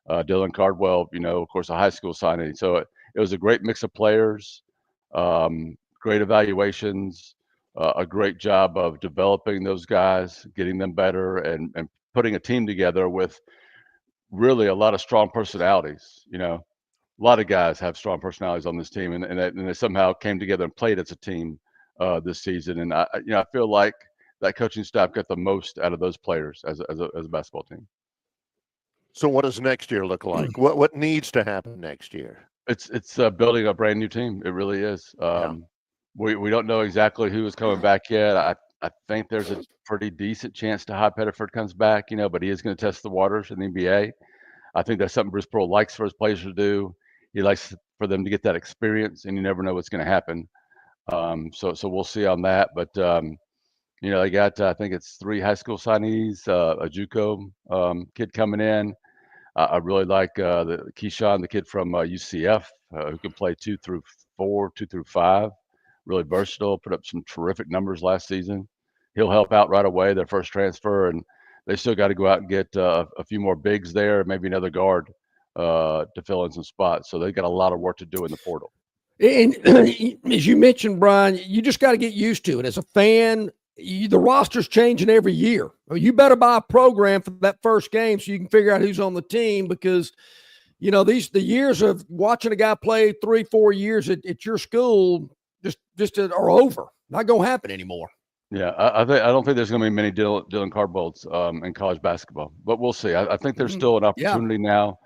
Dylan Cardwell, of course, a high school signing. So it was a great mix of players, great evaluations, a great job of developing those guys, getting them better, and putting a team together with really a lot of strong personalities. A lot of guys have strong personalities on this team, and they somehow came together and played as a team this season. And I feel like that coaching staff got the most out of those players as a basketball team. So what does next year look like? What needs to happen next year? It's building a brand new team. It really is. We don't know exactly who is coming back yet. I think there's a pretty decent chance Ty Pettiford comes back, but he is going to test the waters in the NBA. I think that's something Bruce Pearl likes for his players to do. He likes for them to get that experience, and you never know what's going to happen. So we'll see on that. But they got I think it's 3 high school signees, a JUCO kid coming in. I really like the Keyshawn, the kid from UCF, who can play 2 through 4, 2 through 5. Really versatile. Put up some terrific numbers last season. He'll help out right away. Their first transfer, and they still got to go out and get a few more bigs there, maybe another guard to fill in some spots. So they got a lot of work to do in the portal. And as you mentioned, Brian, you just got to get used to it. As a fan, the roster's changing every year. You better buy a program for that first game so you can figure out who's on the team, because the years of watching a guy play 3-4 years at your school just are over. Not going to happen anymore. Yeah, I don't think there's going to be many Dylan Cardwells in college basketball, but we'll see. I think there's still an opportunity now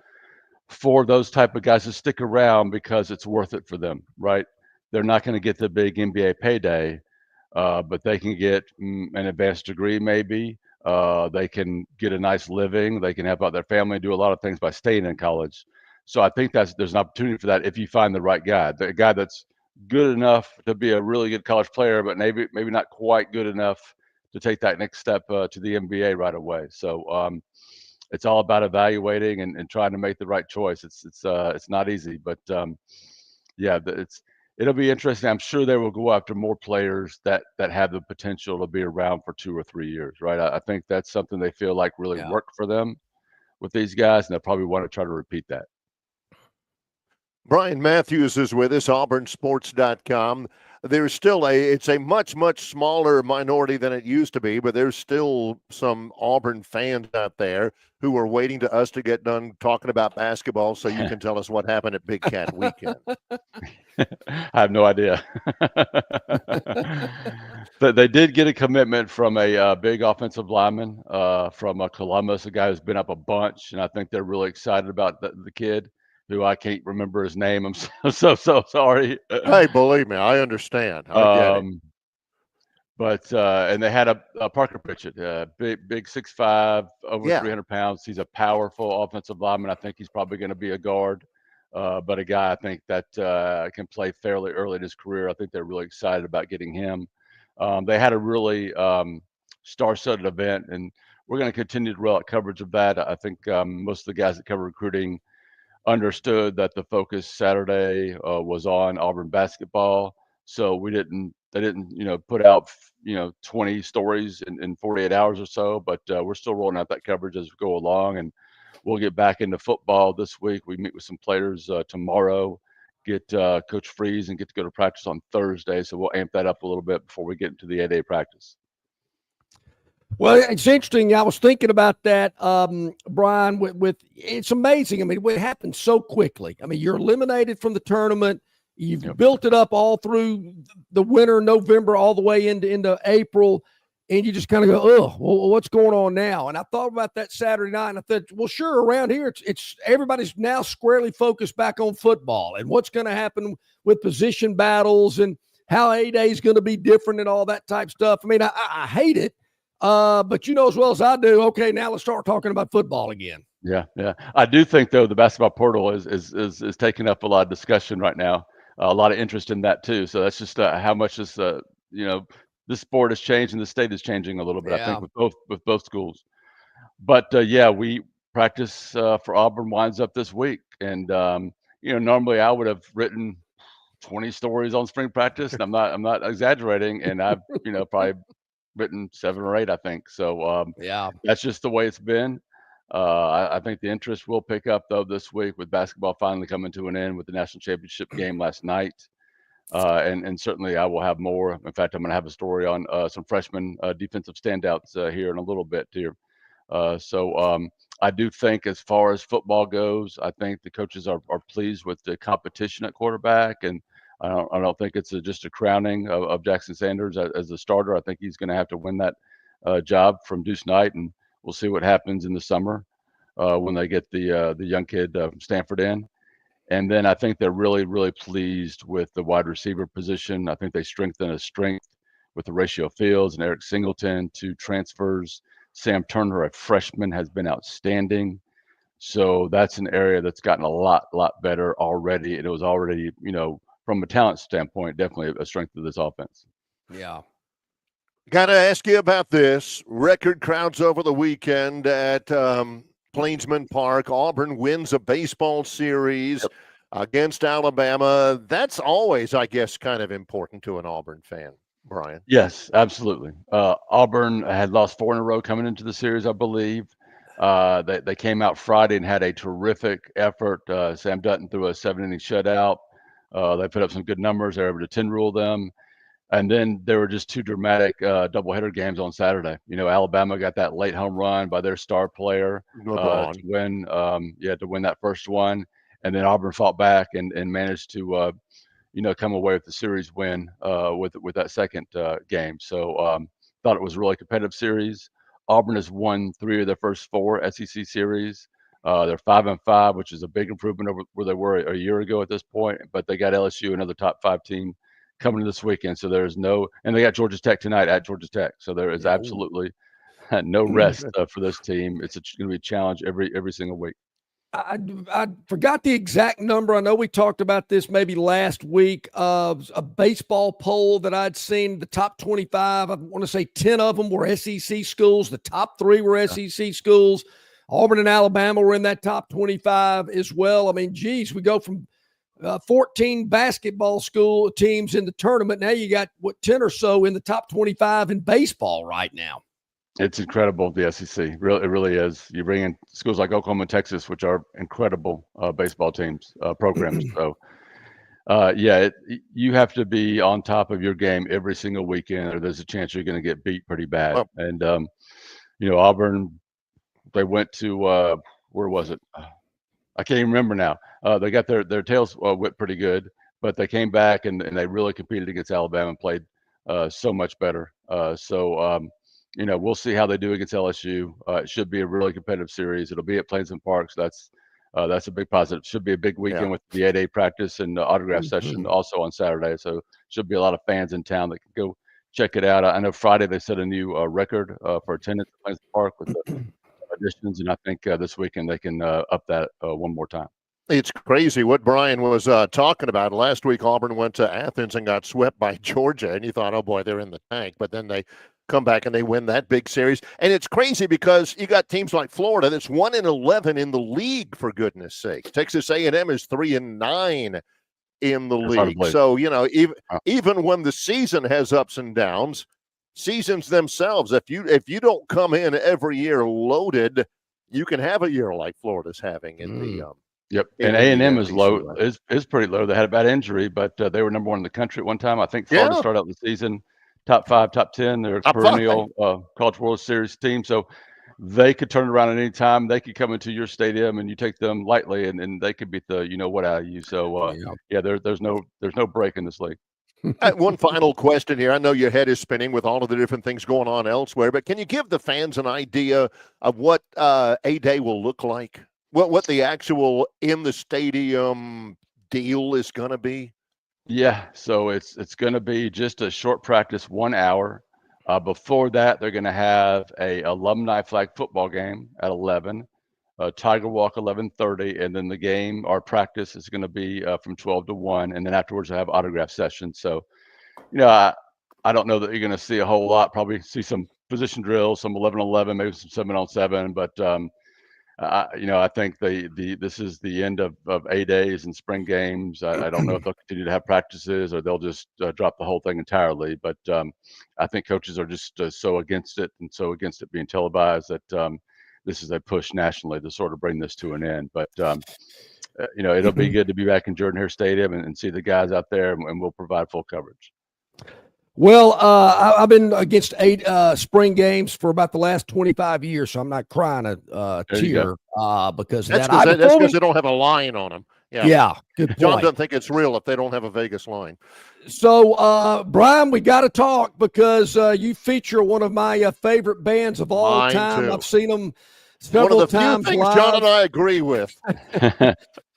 for those type of guys to stick around because it's worth it for them, right? They're not going to get the big NBA payday, but they can get an advanced degree maybe. They can get a nice living. They can help out their family, do a lot of things by staying in college. So I think there's an opportunity for that if you find the right guy, the guy that's good enough to be a really good college player, but maybe not quite good enough to take that next step to the NBA right away. So it's all about evaluating and trying to make the right choice. It's not easy, but it'll be interesting. I'm sure they will go after more players that have the potential to be around for 2 or 3 years, right? I think that's something they feel like really worked for them with these guys, and they'll probably want to try to repeat that. Bryan Matthews is with us, auburnsports.com. There's still it's a much, much smaller minority than it used to be, but there's still some Auburn fans out there who are waiting to us to get done talking about basketball so you can tell us what happened at Big Cat Weekend. I have no idea. But they did get a commitment from a big offensive lineman from Columbus, a guy who's been up a bunch, and I think they're really excited about the kid, who I can't remember his name. I'm so sorry. Hey, believe me, I understand. I get it. But and they had a Parker Pritchett, big 6'5", over 300 pounds. He's a powerful offensive lineman. I think he's probably going to be a guard, but a guy I think that can play fairly early in his career. I think they're really excited about getting him. They had a really star-studded event, and we're going to continue to roll out coverage of that. I think most of the guys that cover recruiting understood that the focus Saturday was on Auburn basketball. So they didn't, put out, 20 stories in 48 hours or so, but we're still rolling out that coverage as we go along. And we'll get back into football this week. We meet with some players tomorrow, get Coach Freeze and get to go to practice on Thursday. So we'll amp that up a little bit before we get into the 8A practice. Well, it's interesting. I was thinking about that, Bryan, with it's amazing. I mean, it happened so quickly. I mean, you're eliminated from the tournament. You've built it up all through the winter, November, all the way into April, and you just kind of go, oh, well, what's going on now? And I thought about that Saturday night, and I thought, well, sure, around here, it's everybody's now squarely focused back on football and what's going to happen with position battles and how 8A is going to be different and all that type stuff. I mean, I hate it. But you know as well as I do, okay, now let's start talking about football again. Yeah. I do think, though, the basketball portal is taking up a lot of discussion right now, a lot of interest in that too. So that's just how much this sport has changed and the state is changing a little bit. Yeah. I think with both schools. But we practice for Auburn winds up this week, and normally I would have written 20 stories on spring practice, and I'm not exaggerating, and I've probably written 7 or 8, I think. So that's just the way it's been. I think the interest will pick up though this week with basketball finally coming to an end with the national championship game last night. And certainly I will have more. In fact, I'm going to have a story on some freshman defensive standouts here in a little bit here. So I do think as far as football goes, I think the coaches are pleased with the competition at quarterback, and I don't think it's just a crowning of Jackson Sanders as the starter. I think he's going to have to win that job from Deuce Knight, and we'll see what happens in the summer when they get the young kid from Stanford in. And then I think they're really, really pleased with the wide receiver position. I think they strengthen a strength with the Ratio Fields and Eric Singleton, 2 transfers. Sam Turner, a freshman, has been outstanding. So that's an area that's gotten a lot better already. And it was already, from a talent standpoint, definitely a strength of this offense. Yeah. Got to ask you about this. Record crowds over the weekend at Plainsman Park. Auburn wins a baseball series against Alabama. That's always, I guess, kind of important to an Auburn fan, Bryan. Yes, absolutely. Auburn had lost 4 in a row coming into the series, I believe. They came out Friday and had a terrific effort. Sam Dutton threw a 7-inning shutout. They put up some good numbers. They were able to 10 rule them. And then there were just 2 dramatic doubleheader games on Saturday. Alabama got that late home run by their star player to win that first one. And then Auburn fought back and managed to, come away with the series win with that second game. So thought it was a really competitive series. Auburn has won 3 of their first 4 SEC series. They're 5-5, which is a big improvement over where they were a year ago at this point. But they got LSU, another top 5 team, coming this weekend. So there's and they got Georgia Tech tonight at Georgia Tech. So there is absolutely no rest for this team. It's going to be a challenge every single week. I forgot the exact number. I know we talked about this maybe last week of a baseball poll that I'd seen. The top 25, I want to say 10 of them were SEC schools. The top 3 were SEC schools. Auburn and Alabama were in that top 25 as well. I mean, geez, we go from 14 basketball school teams in the tournament. Now you got 10 or so in the top 25 in baseball right now. It's incredible, the SEC. It really is. You bring in schools like Oklahoma and Texas, which are incredible baseball teams, programs. So, you have to be on top of your game every single weekend, or there's a chance you're going to get beat pretty bad. Oh. And, Auburn, they went to, where was it? I can't even remember now. They got their tails whipped pretty good, but they came back and they really competed against Alabama and played so much better. We'll see how they do against LSU. It should be a really competitive series. It'll be at Plainsman Park, so that's a big positive. Should be a big weekend with the 8A practice and autograph session also on Saturday. So should be a lot of fans in town that can go check it out. I know Friday they set a new record for attendance at Plainsman Park with the additions, and I think this weekend they can up that one more time. It's crazy what Bryan was talking about. Last week, Auburn went to Athens and got swept by Georgia, and you thought, oh boy, they're in the tank. But then they come back and they win that big series. And it's crazy because you got teams like Florida that's 1-11 in the league, for goodness sake. Texas A&M is 3-9 in the league. So, even when the season has ups and downs, seasons themselves, if you don't come in every year loaded, you can have a year like Florida's having in the Yep, and A&M is low. Is pretty low. They had a bad injury, but they were number 1 in the country at one time. I think Florida started out the season top 5, top 10. They're a perennial College World Series team, so they could turn it around at any time. They could come into your stadium and you take them lightly, and they could beat the what out of you. So there's no break in this league. One final question here. I know your head is spinning with all of the different things going on elsewhere, but can you give the fans an idea of what A-Day will look like? What the actual in the stadium deal is going to be? Yeah, so it's going to be just a short practice, 1 hour. Before that, they're going to have a alumni flag football game at 11, Tiger Walk 11:30, and then the game, our practice, is going to be from 12 to 1, and then afterwards I have autograph sessions. So, I don't know that you're going to see a whole lot. Probably see some position drills, some 11-11, maybe some 7-on-7, but I think this is the end of A-Days and spring games. I don't know if they'll continue to have practices or they'll just drop the whole thing entirely. But I think coaches are just so against it and so against it being televised that this is a push nationally to sort of bring this to an end. But it'll be good to be back in Jordan-Hare Stadium and see the guys out there, and we'll provide full coverage. Well, I've been against 8 spring games for about the last 25 years, so I'm not crying a tear because that's because they don't have a line on them. Yeah, good point. John doesn't think it's real if they don't have a Vegas line. So, Bryan, we got to talk because you feature one of my favorite bands of all time. Too. I've seen them several times. One of the few things John and I agree with.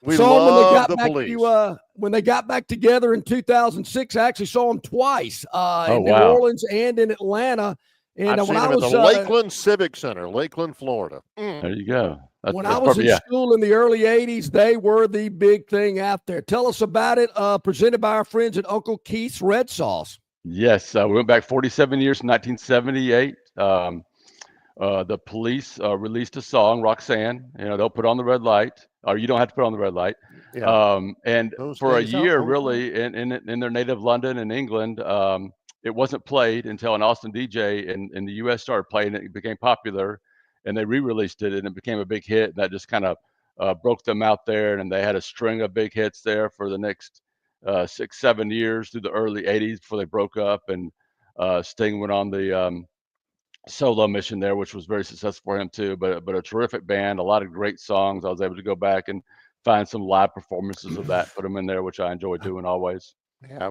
We love the Police. When they got back together in 2006, I actually saw them twice in New Orleans and in Atlanta. And I've seen them at the Lakeland Civic Center, Lakeland, Florida. There you go. When I was in school in the early 80s, they were the big thing out there. Tell us about it, presented by our friends at Uncle Keith's Red Sauce. Yes, we went back 47 years, 1978. The Police released a song, Roxanne. They'll put on the red light, or you don't have to put on the red light. Yeah. And for a year, really, in their native London and England, it wasn't played until an Austin DJ in the U.S. started playing it. It became popular, and they re-released it, and it became a big hit. And that just kind of broke them out there, and they had a string of big hits there for the next 6-7 years through the early 80s before they broke up. And Sting went on the solo mission there, which was very successful for him too, but a terrific band, a lot of great songs. I was able to go back and find some live performances of that, put them in there, which I enjoy doing always. Yeah.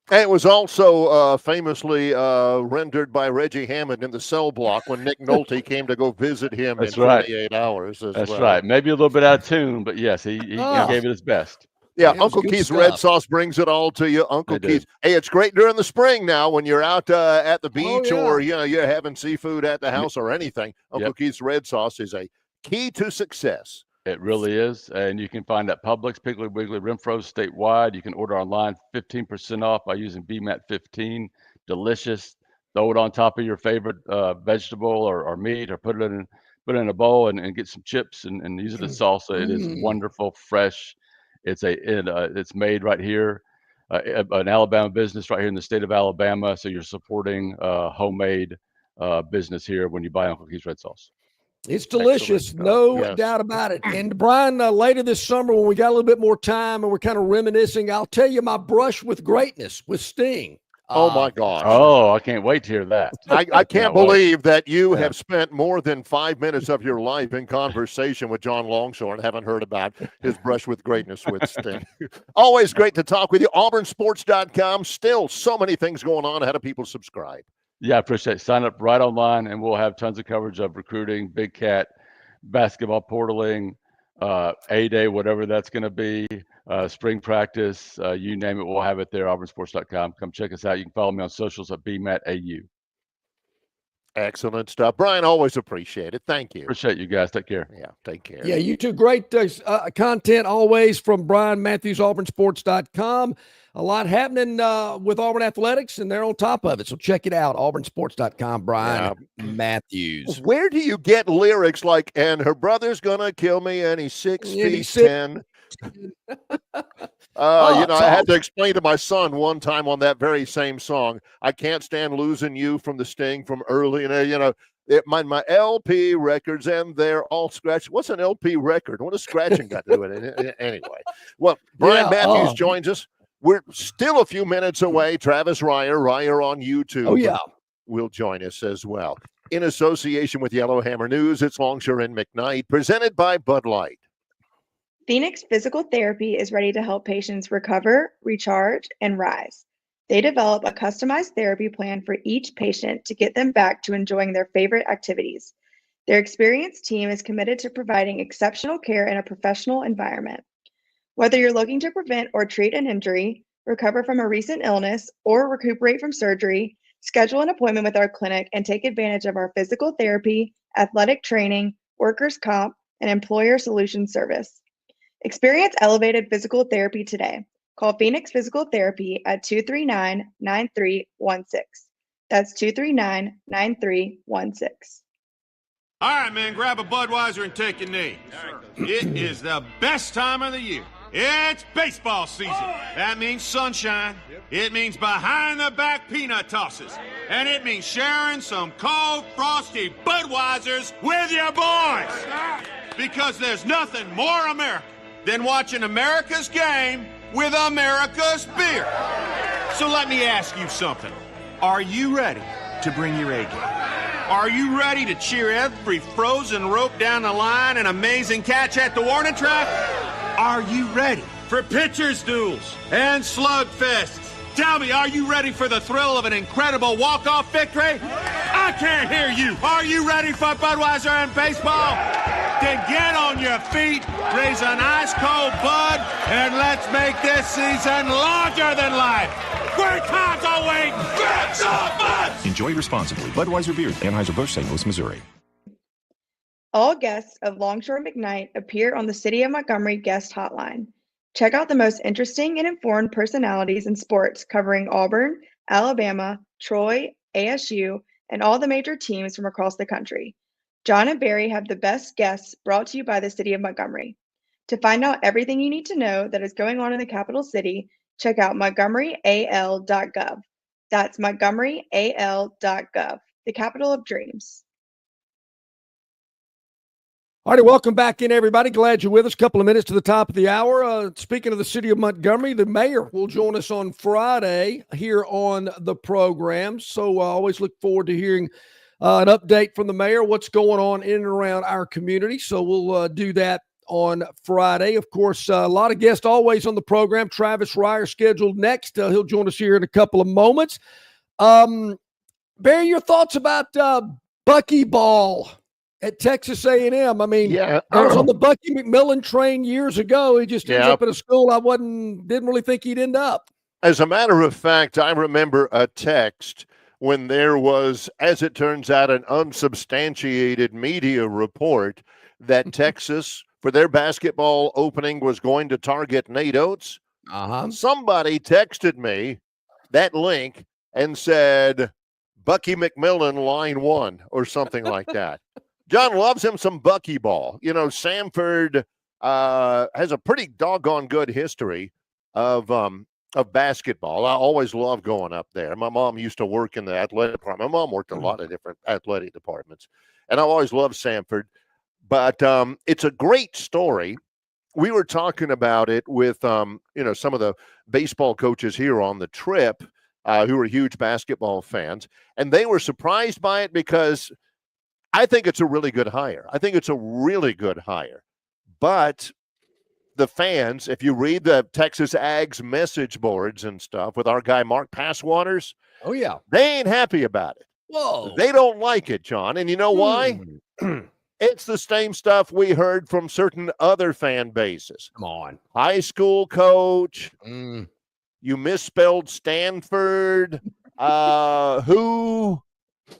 And it was also famously rendered by Reggie Hammond in the Cell Block when Nick Nolte came to go visit him in 48 hours. That's right. Maybe a little bit out of tune, but yes, he gave it his best. Yeah, Uncle Keith's Red Sauce brings it all to you. Uncle Keith's. Hey, it's great during the spring now when you're out at the beach or you're having seafood at the house or anything. Uncle Keith's Red Sauce is a key to success. It really is, and you can find at Publix, Piggly Wiggly, Renfro's statewide. You can order online, 15% off by using BMAT15. Delicious. Throw it on top of your favorite vegetable or meat, or put it in a bowl and get some chips and use it as salsa. It is wonderful, fresh. It's made right here, an Alabama business right here in the state of Alabama. So you're supporting homemade business here when you buy Uncle Keith's Red Sauce. It's delicious, no doubt about it. And Bryan, later this summer when we got a little bit more time and we're kind of reminiscing, I'll tell you my brush with greatness with Sting. Oh my gosh! Oh, I can't wait to hear that. I can't believe that you have spent more than 5 minutes of your life in conversation with John Longshore and haven't heard about his brush with greatness with Sting. Always great to talk with you. AuburnSports.com. Still so many things going on. How do people subscribe? Yeah, I appreciate it. Sign up right online, and we'll have tons of coverage of recruiting, Big Cat, basketball portaling, A-Day, whatever that's going to be, spring practice, you name it, we'll have it there, auburnsports.com. Come check us out. You can follow me on socials at BMATAU. Excellent stuff. Brian, always appreciate it. Thank you. Appreciate you guys. Take care. Yeah, take care. Yeah, you too. Great content always from Bryan Matthews, auburnsports.com. A lot happening with Auburn Athletics, and they're on top of it. So check it out, auburnsports.com, Bryan Matthews. Where do you get lyrics like, and her brother's going to kill me, and he's 6'10"? I had to explain to my son one time on that very same song, I can't stand losing you from the sting from early. And, my LP records, and they're all scratched. What's an LP record? What does scratching got to do with it? Anyway, well, Bryan Matthews joins us. We're still a few minutes away. Travis Reier on YouTube will join us as well. In association with Yellowhammer News, it's Longshore and McKnight, presented by Bud Light. Phoenix Physical Therapy is ready to help patients recover, recharge, and rise. They develop a customized therapy plan for each patient to get them back to enjoying their favorite activities. Their experienced team is committed to providing exceptional care in a professional environment. Whether you're looking to prevent or treat an injury, recover from a recent illness, or recuperate from surgery, schedule an appointment with our clinic and take advantage of our physical therapy, athletic training, workers' comp, and employer solutions service. Experience elevated physical therapy today. Call Phoenix Physical Therapy at 239-9316. That's 239-9316. All right, man, grab a Budweiser and take a knee. It is the best time of the year. It's baseball season. That means sunshine. It means behind-the-back peanut tosses. And it means sharing some cold, frosty Budweisers with your boys. Because there's nothing more American than watching America's game with America's beer. So let me ask you something. Are you ready to bring your A game? Are you ready to cheer every frozen rope down the line and amazing catch at the warning track? Are you ready for pitchers' duels and slugfests? Tell me, are you ready for the thrill of an incredible walk-off victory? I can't hear you. Are you ready for Budweiser and baseball? Then get on your feet, raise an ice-cold Bud, and let's make this season larger than life. Great times are waiting. Grab some Bud! Enjoy responsibly. Budweiser Beer, Anheuser-Busch, St. Louis, Missouri. All guests of Longshore McKnight appear on the City of Montgomery guest hotline. Check out the most interesting and informed personalities in sports covering Auburn, Alabama, Troy, ASU, and all the major teams from across the country. John and Barry have the best guests brought to you by the City of Montgomery. To find out everything you need to know that is going on in the capital city, check out montgomeryal.gov. That's montgomeryal.gov, the capital of dreams. All right, welcome back in, everybody. Glad you're with us. A couple of minutes to the top of the hour. Speaking of the City of Montgomery, the mayor will join us on Friday here on the program. So I always look forward to hearing an update from the mayor, what's going on in and around our community. So we'll do that on Friday. Of course, a lot of guests always on the program. Travis Reier scheduled next. He'll join us here in a couple of moments. Barry, your thoughts about Bucky Ball at Texas A&M? I mean, I was on the Bucky McMillan train years ago. He just ended up at a school I didn't really think he'd end up. As a matter of fact, I remember a text when there was, as it turns out, an unsubstantiated media report that Texas, for their basketball opening, was going to target Nate Oates. Somebody texted me that link and said, Bucky McMillan, line 1, or something like that. John loves him some Bucky Ball. You know, Samford has a pretty doggone good history of basketball. I always loved going up there. My mom used to work in the athletic department. My mom worked in a lot of different athletic departments, and I always loved Samford. But it's a great story. We were talking about it with some of the baseball coaches here on the trip who are huge basketball fans, and they were surprised by it because I think it's a really good hire. But the fans, if you read the Texas Ags message boards and stuff with our guy Mark Passwaters, they ain't happy about it. Whoa. They don't like it, John. And you know why? It's the same stuff we heard from certain other fan bases. Come on. High school coach. You misspelled Stanford. Who?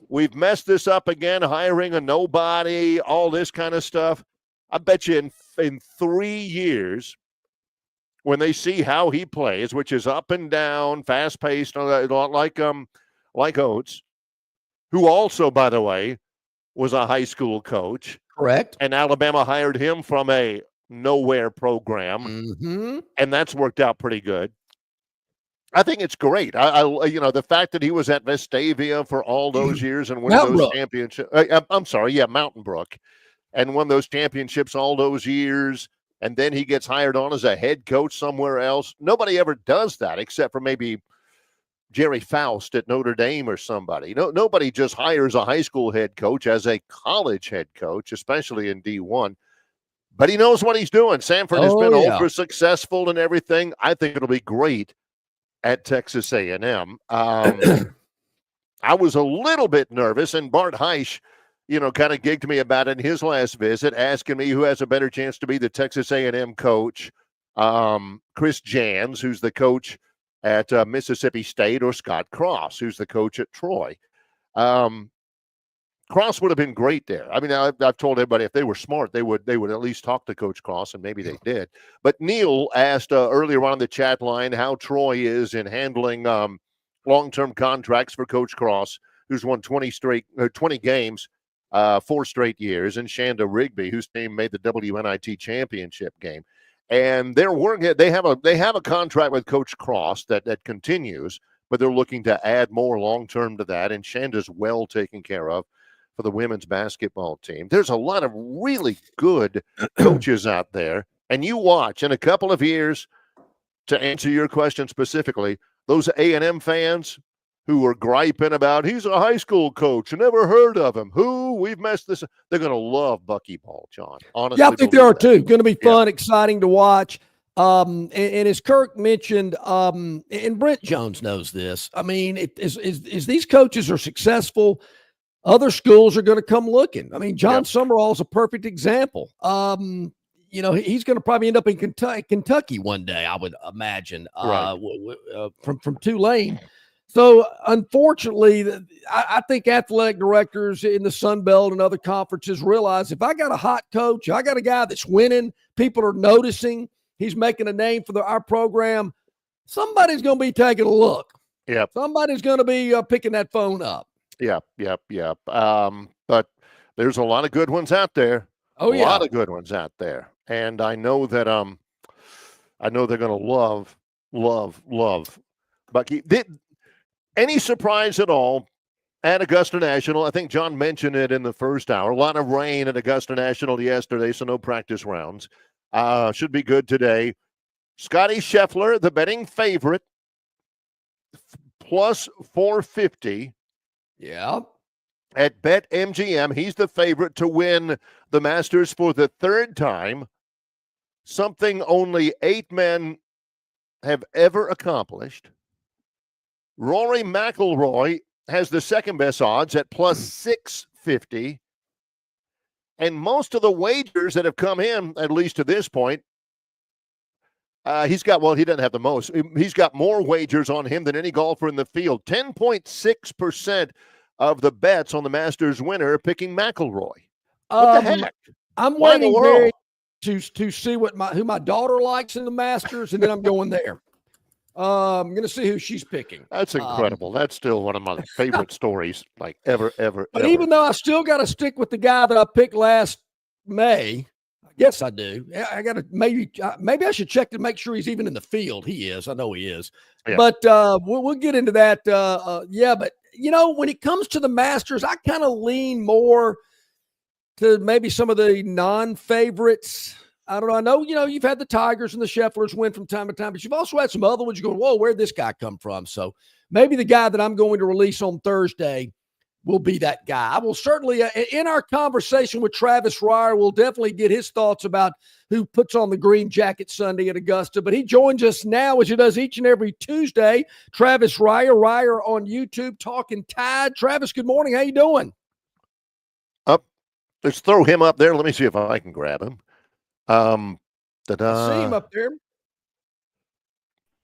we've messed this up again, hiring a nobody, all this kind of stuff. I bet you in 3 years, when they see how he plays, which is up and down, fast-paced, like Oates, who also, by the way, was a high school coach. Correct. And Alabama hired him from a nowhere program, and that's worked out pretty good. I think it's great. I the fact that he was at Vestavia for all those years and won those championships. Mountain Brook, and won those championships all those years, and then he gets hired on as a head coach somewhere else. Nobody ever does that except for maybe Jerry Faust at Notre Dame or somebody. Nobody just hires a high school head coach as a college head coach, especially in D1. But he knows what he's doing. Sanford has been ultra successful and everything. I think it'll be great at Texas A&M. I was a little bit nervous, and Bart Heisch, kind of gigged me about it in his last visit, asking me who has a better chance to be the Texas A&M coach, Chris Jans, who's the coach at Mississippi State, or Scott Cross, who's the coach at Troy. Cross would have been great there. I mean, I've told everybody if they were smart, they would at least talk to Coach Cross, and maybe they did. But Neil asked earlier on the chat line how Troy is in handling long-term contracts for Coach Cross, who's won 20 games, 4 straight years, and Shanda Rigby, whose team made the WNIT championship game. And they have a contract with Coach Cross that continues, but they're looking to add more long-term to that, and Shanda's well taken care of for the women's basketball team. There's a lot of really good coaches out there, and you watch in a couple of years, to answer your question specifically, those A&M fans who are griping about he's a high school coach, never heard of him. We've messed this up. They're going to love buckyball, John. Honestly, yeah, I think they are too. Going to be fun, exciting to watch. And as Kirk mentioned, and Brent Jones knows this. I mean, as these coaches are successful, other schools are going to come looking. I mean, John Summerall is a perfect example. He's going to probably end up in Kentucky one day, I would imagine, from Tulane. So, unfortunately, I think athletic directors in the Sun Belt and other conferences realize if I got a hot coach, I got a guy that's winning, people are noticing, he's making a name for our program, somebody's going to be taking a look. Yeah. Somebody's going to be picking that phone up. Yeah. But there's a lot of good ones out there. A lot of good ones out there. And I know that they're going to love Bucky. Any surprise at all at Augusta National? I think John mentioned it in the first hour. A lot of rain at Augusta National yesterday, so no practice rounds. Should be good today. Scotty Scheffler, the betting favorite, plus 450. Yeah. At BetMGM, he's the favorite to win the Masters for the 3rd time, something only 8 men have ever accomplished. Rory McIlroy has the second best odds at plus 650. And most of the wagers that have come in, at least to this point, he doesn't have the most. He's got more wagers on him than any golfer in the field. 10.6% of the bets on the Masters winner are picking McIlroy. What the heck? I'm waiting Barry, to see who my daughter likes in the Masters, and then I'm going there. I'm going to see who she's picking. That's incredible. That's still one of my favorite stories, like ever. But even though I still got to stick with the guy that I picked last May, yes, I do. I got to maybe I should check to make sure he's even in the field. He is. I know he is. Yeah. But we'll get into that. But when it comes to the Masters, I kind of lean more to maybe some of the non-favorites. I don't know. I know, you've had the Tigers and the Schefflers win from time to time, but you've also had some other ones. You're going, whoa, where'd this guy come from? So maybe the guy that I'm going to release on Thursday will be that guy. I will certainly, in our conversation with Travis Reier, we'll definitely get his thoughts about who puts on the green jacket Sunday at Augusta. But he joins us now, as he does each and every Tuesday. Travis Reier on YouTube, Talking Tide. Travis, good morning. How you doing? Let's throw him up there. Let me see if I can grab him. I see him up there.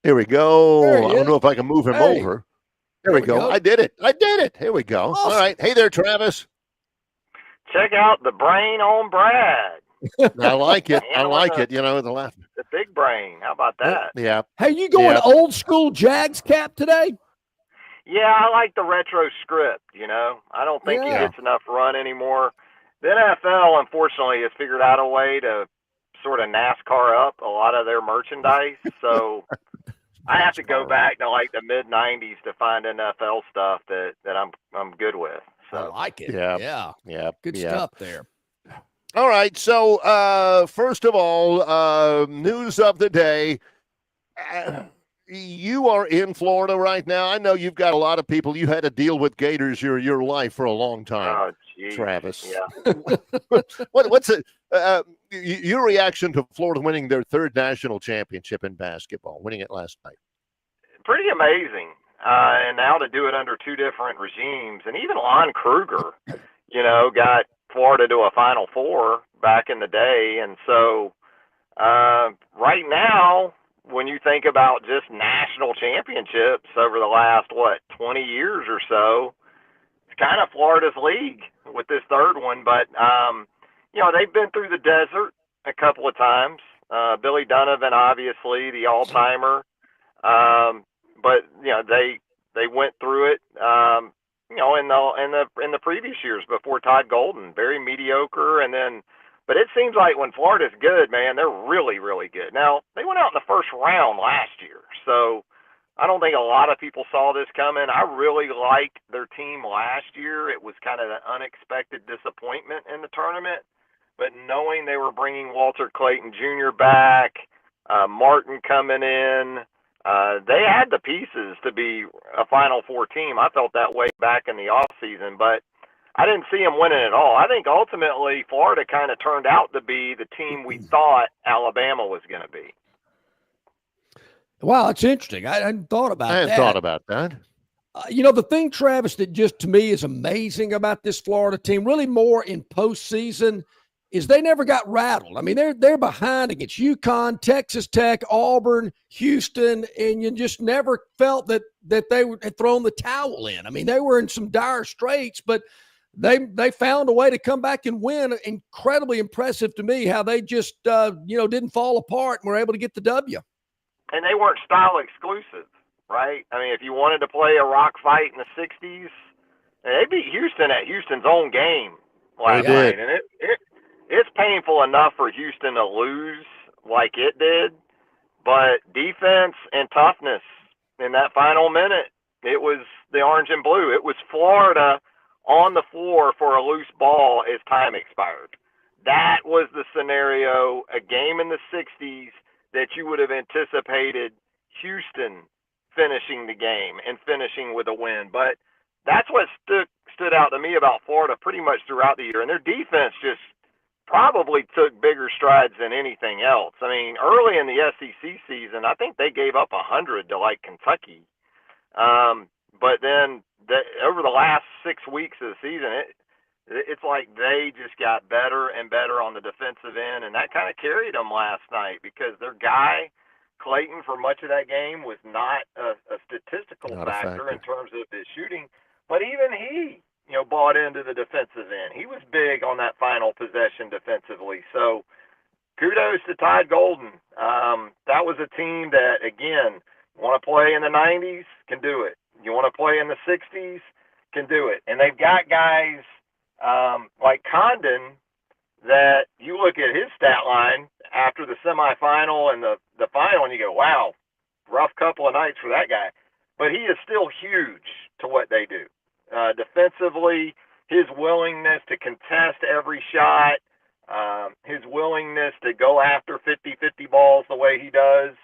Here we go. I don't know if I can move him over. There we go. I did it. Here we go. Awesome. All right. Hey there, Travis. Check out the brain on Brad. I like it. I like it. You know, the big brain. How about that? Yeah. Hey, you going old school Jags cap today? Yeah, I like the retro script, you know. I don't think he gets enough run anymore. The NFL, unfortunately, has figured out a way to sort of NASCAR up a lot of their merchandise. So I have to go back to like the mid-'90s to find NFL stuff that I'm good with. So. I like it. Yeah. Good stuff there. All right. So, first of all, news of the day. You are in Florida right now. I know you've got a lot of people. You had to deal with Gators your life for a long time, Travis. Yeah. What's it? Your reaction to Florida winning their third national championship in basketball, winning it last night? Pretty amazing. And now to do it under two different regimes, and even Lon Kruger, you know, got Florida to a Final Four back in the day. And so right now, when you think about just national championships over the last, 20 years or so, it's kind of Florida's league with this third one. But, you know, they've been through the desert a couple of times. Billy Donovan, obviously, the all-timer. But, you know, they went through it, you know, in the previous years before Todd Golden, very mediocre. And then, but it seems like when Florida's good, man, they're really, really good. Now, they went out in the first round last year, so I don't think a lot of people saw this coming. I really liked their team last year. It was kind of an unexpected disappointment in the tournament, but knowing they were bringing Walter Clayton Jr. back, Martin coming in, they had the pieces to be a Final Four team. I felt that way back in the offseason, but I didn't see them winning at all. I think ultimately Florida kind of turned out to be the team we thought Alabama was going to be. Wow, it's interesting. I hadn't thought about that. I hadn't thought about that. You know, the thing, Travis, that just to me is amazing about this Florida team, really more in postseason, is they never got rattled. I mean, they're behind against UConn, Texas Tech, Auburn, Houston, and you just never felt that they had thrown the towel in. I mean, they were in some dire straits, but they found a way to come back and win. Incredibly impressive to me how they just didn't fall apart and were able to get the W. And they weren't style exclusive, right? I mean, if you wanted to play a rock fight in the 60s, they beat Houston at Houston's own game last night. And it's painful enough for Houston to lose like it did, but defense and toughness in that final minute, it was the orange and blue. It was Florida on the floor for a loose ball as time expired. That was the scenario, a game in the 60s that you would have anticipated Houston finishing the game and finishing with a win. But that's what stood out to me about Florida pretty much throughout the year. And their defense just probably took bigger strides than anything else. I mean, early in the SEC season, I think they gave up 100 to like Kentucky. But then over the last 6 weeks of the season, it's like they just got better and better on the defensive end, and that kind of carried them last night because their guy, Clayton, for much of that game was not a statistical factor in terms of his shooting, but even he, bought into the defensive end. He was big on that final possession defensively. So kudos to Todd Golden. That was a team that, again, want to play in the 90s, can do it. You want to play in the 60s, can do it. And they've got guys like Condon that you look at his stat line after the semifinal and the final, and you go, wow, rough couple of nights for that guy. But he is still huge to what they do. Defensively, his willingness to contest every shot, his willingness to go after 50-50 balls the way he does,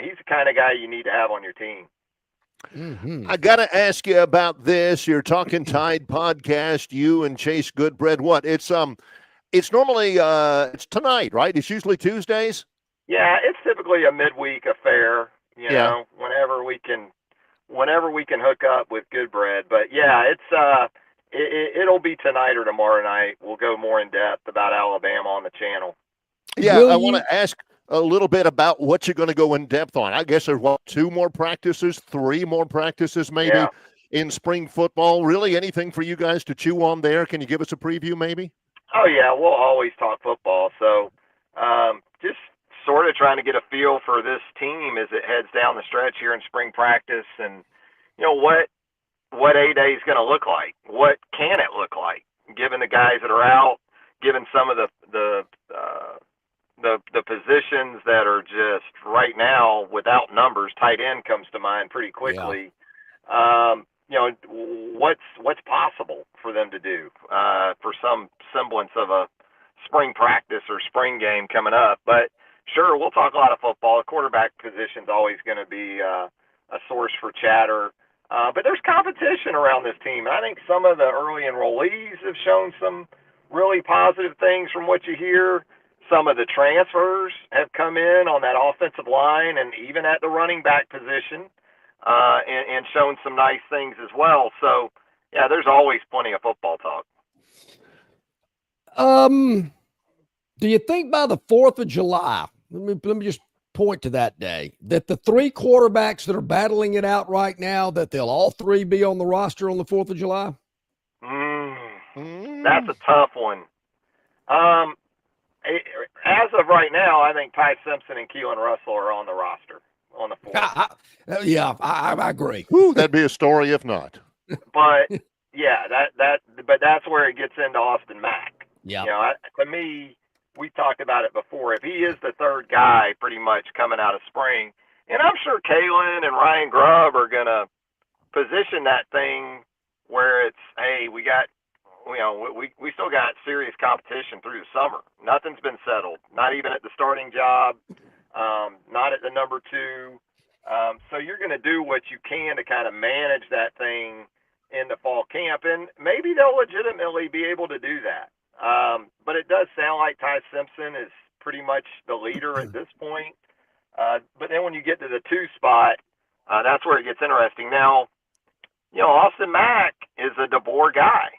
he's the kind of guy you need to have on your team. Mm-hmm. I got to ask you about this. Your Talkin' Tide podcast, you and Chase Goodbread. What? It's normally it's tonight, right? It's usually Tuesdays. Yeah, it's typically a midweek affair. You know, whenever we can hook up with Goodbread. But yeah, it'll be tonight or tomorrow night. We'll go more in depth about Alabama on the channel. Yeah, I want to ask a little bit about what you're going to go in depth on. I guess there's 2 more practices, 3 more practices maybe in spring football. Really anything for you guys to chew on there? Can you give us a preview maybe? Oh, yeah, we'll always talk football. So just sort of trying to get a feel for this team as it heads down the stretch here in spring practice, and, what A-Day is going to look like. What can it look like, given the guys that are out, given some of the positions that are just right now without numbers. Tight end comes to mind pretty quickly. Yeah. What's possible for them to do for some semblance of a spring practice or spring game coming up. But sure, we'll talk a lot of football. The quarterback position is always going to be a source for chatter. But there's competition around this team. And I think some of the early enrollees have shown some really positive things from what you hear. Some of the transfers have come in on that offensive line and even at the running back position and shown some nice things as well. So, yeah, there's always plenty of football talk. Do you think by the 4th of July, let me just point to that day, that the 3 quarterbacks that are battling it out right now, that they'll all 3 be on the roster on the 4th of July? That's a tough one. As of right now, I think Ty Simpson and Keelan Russell are on the roster on the 4th. I agree. Ooh, that'd be a story if not. But yeah, but that's where it gets into Austin Mack. Yeah. To me, we talked about it before. If he is the 3rd guy, pretty much coming out of spring, and I'm sure Kalen and Ryan Grubb are gonna position that thing where it's, hey, we still got serious competition through the summer. Nothing's been settled, not even at the starting job, not at the number 2. So you're going to do what you can to kind of manage that thing in the fall camp, and maybe they'll legitimately be able to do that. But it does sound like Ty Simpson is pretty much the leader at this point. But then when you get to the 2 spot, that's where it gets interesting. Now, Austin Mack is a DeBoer guy.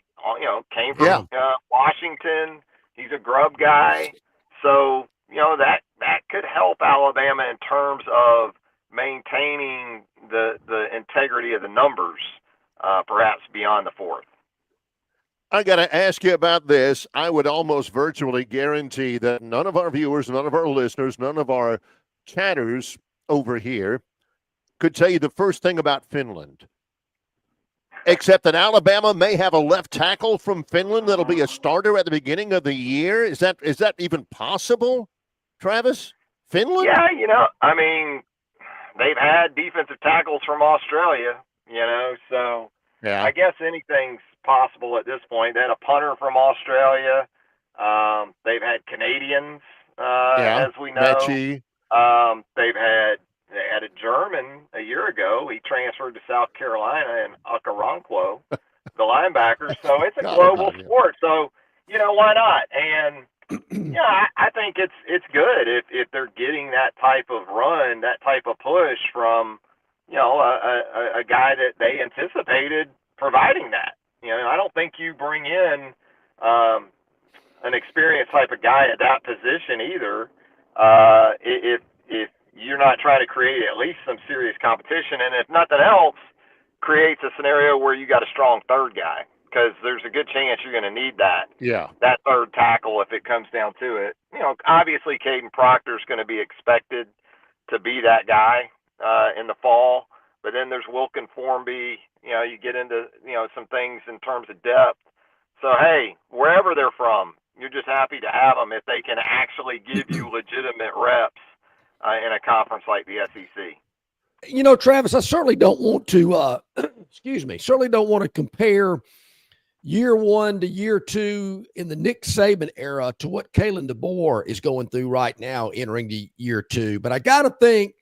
Came from Washington. He's a Grubb guy. So, that could help Alabama in terms of maintaining the integrity of the numbers, perhaps beyond the 4th. I got to ask you about this. I would almost virtually guarantee that none of our viewers, none of our listeners, none of our chatters over here could tell you the first thing about Finland. Except that Alabama may have a left tackle from Finland that'll be a starter at the beginning of the year. Is that even possible, Travis? Finland? Yeah, they've had defensive tackles from Australia, so yeah. I guess anything's possible at this point. They had a punter from Australia. They've had Canadians, as we know. They had a German a year ago. He transferred to South Carolina in Okoronkwo, the linebacker. So it's a global sport. So, why not? And, I think it's good if they're getting that type of run, that type of push from, a guy that they anticipated providing that. I don't think you bring in an experienced type of guy at that position either if you're not trying to create at least some serious competition, and if nothing else, creates a scenario where you got a strong 3rd guy, because there's a good chance you're going to need that 3rd tackle if it comes down to it. Obviously Caden Proctor's going to be expected to be that guy in the fall, but then there's Wilkin Formby. You get into some things in terms of depth. So hey, wherever they're from, you're just happy to have them if they can actually give you legitimate reps in a conference like the SEC. Travis, I certainly don't want to, certainly don't want to compare year 1 to year 2 in the Nick Saban era to what Kalen DeBoer is going through right now entering the year 2. But I got to think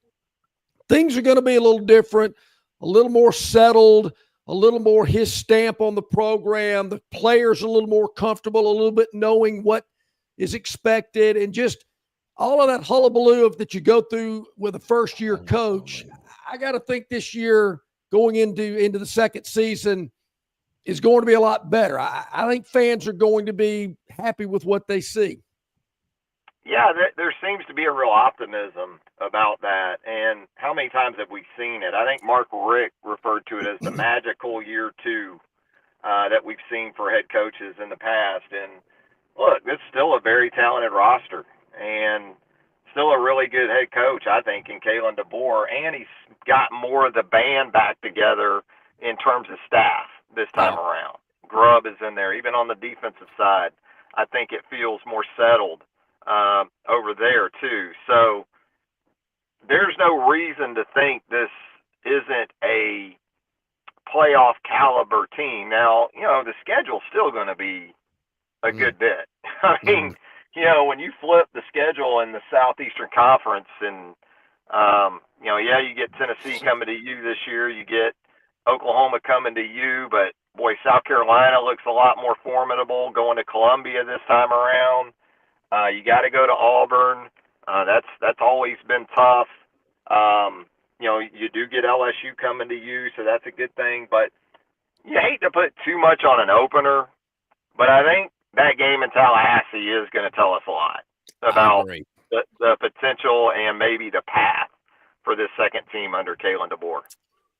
things are going to be a little different, a little more settled, a little more his stamp on the program. The players a little more comfortable, a little bit knowing what is expected, and just all of that hullabaloo that you go through with a first-year coach. I got to think this year going into the 2nd season is going to be a lot better. I think fans are going to be happy with what they see. Yeah, there seems to be a real optimism about that. And how many times have we seen it? I think Mark Richt referred to it as the magical year 2 that we've seen for head coaches in the past. And look, this is still a very talented roster and still a really good head coach, I think, in Kalen DeBoer. And he's got more of the band back together in terms of staff this time around. Grubb is in there. Even on the defensive side, I think it feels more settled over there too. So there's no reason to think this isn't a playoff caliber team. Now, the schedule's still going to be a good bit. I mean, when you flip the schedule in the Southeastern Conference and, you get Tennessee coming to you this year, you get Oklahoma coming to you, but boy, South Carolina looks a lot more formidable going to Columbia this time around. You got to go to Auburn. That's always been tough. You do get LSU coming to you, so that's a good thing. But you hate to put too much on an opener. But I think that game in Tallahassee is going to tell us a lot about the potential and maybe the path for this second team under Kalen DeBoer.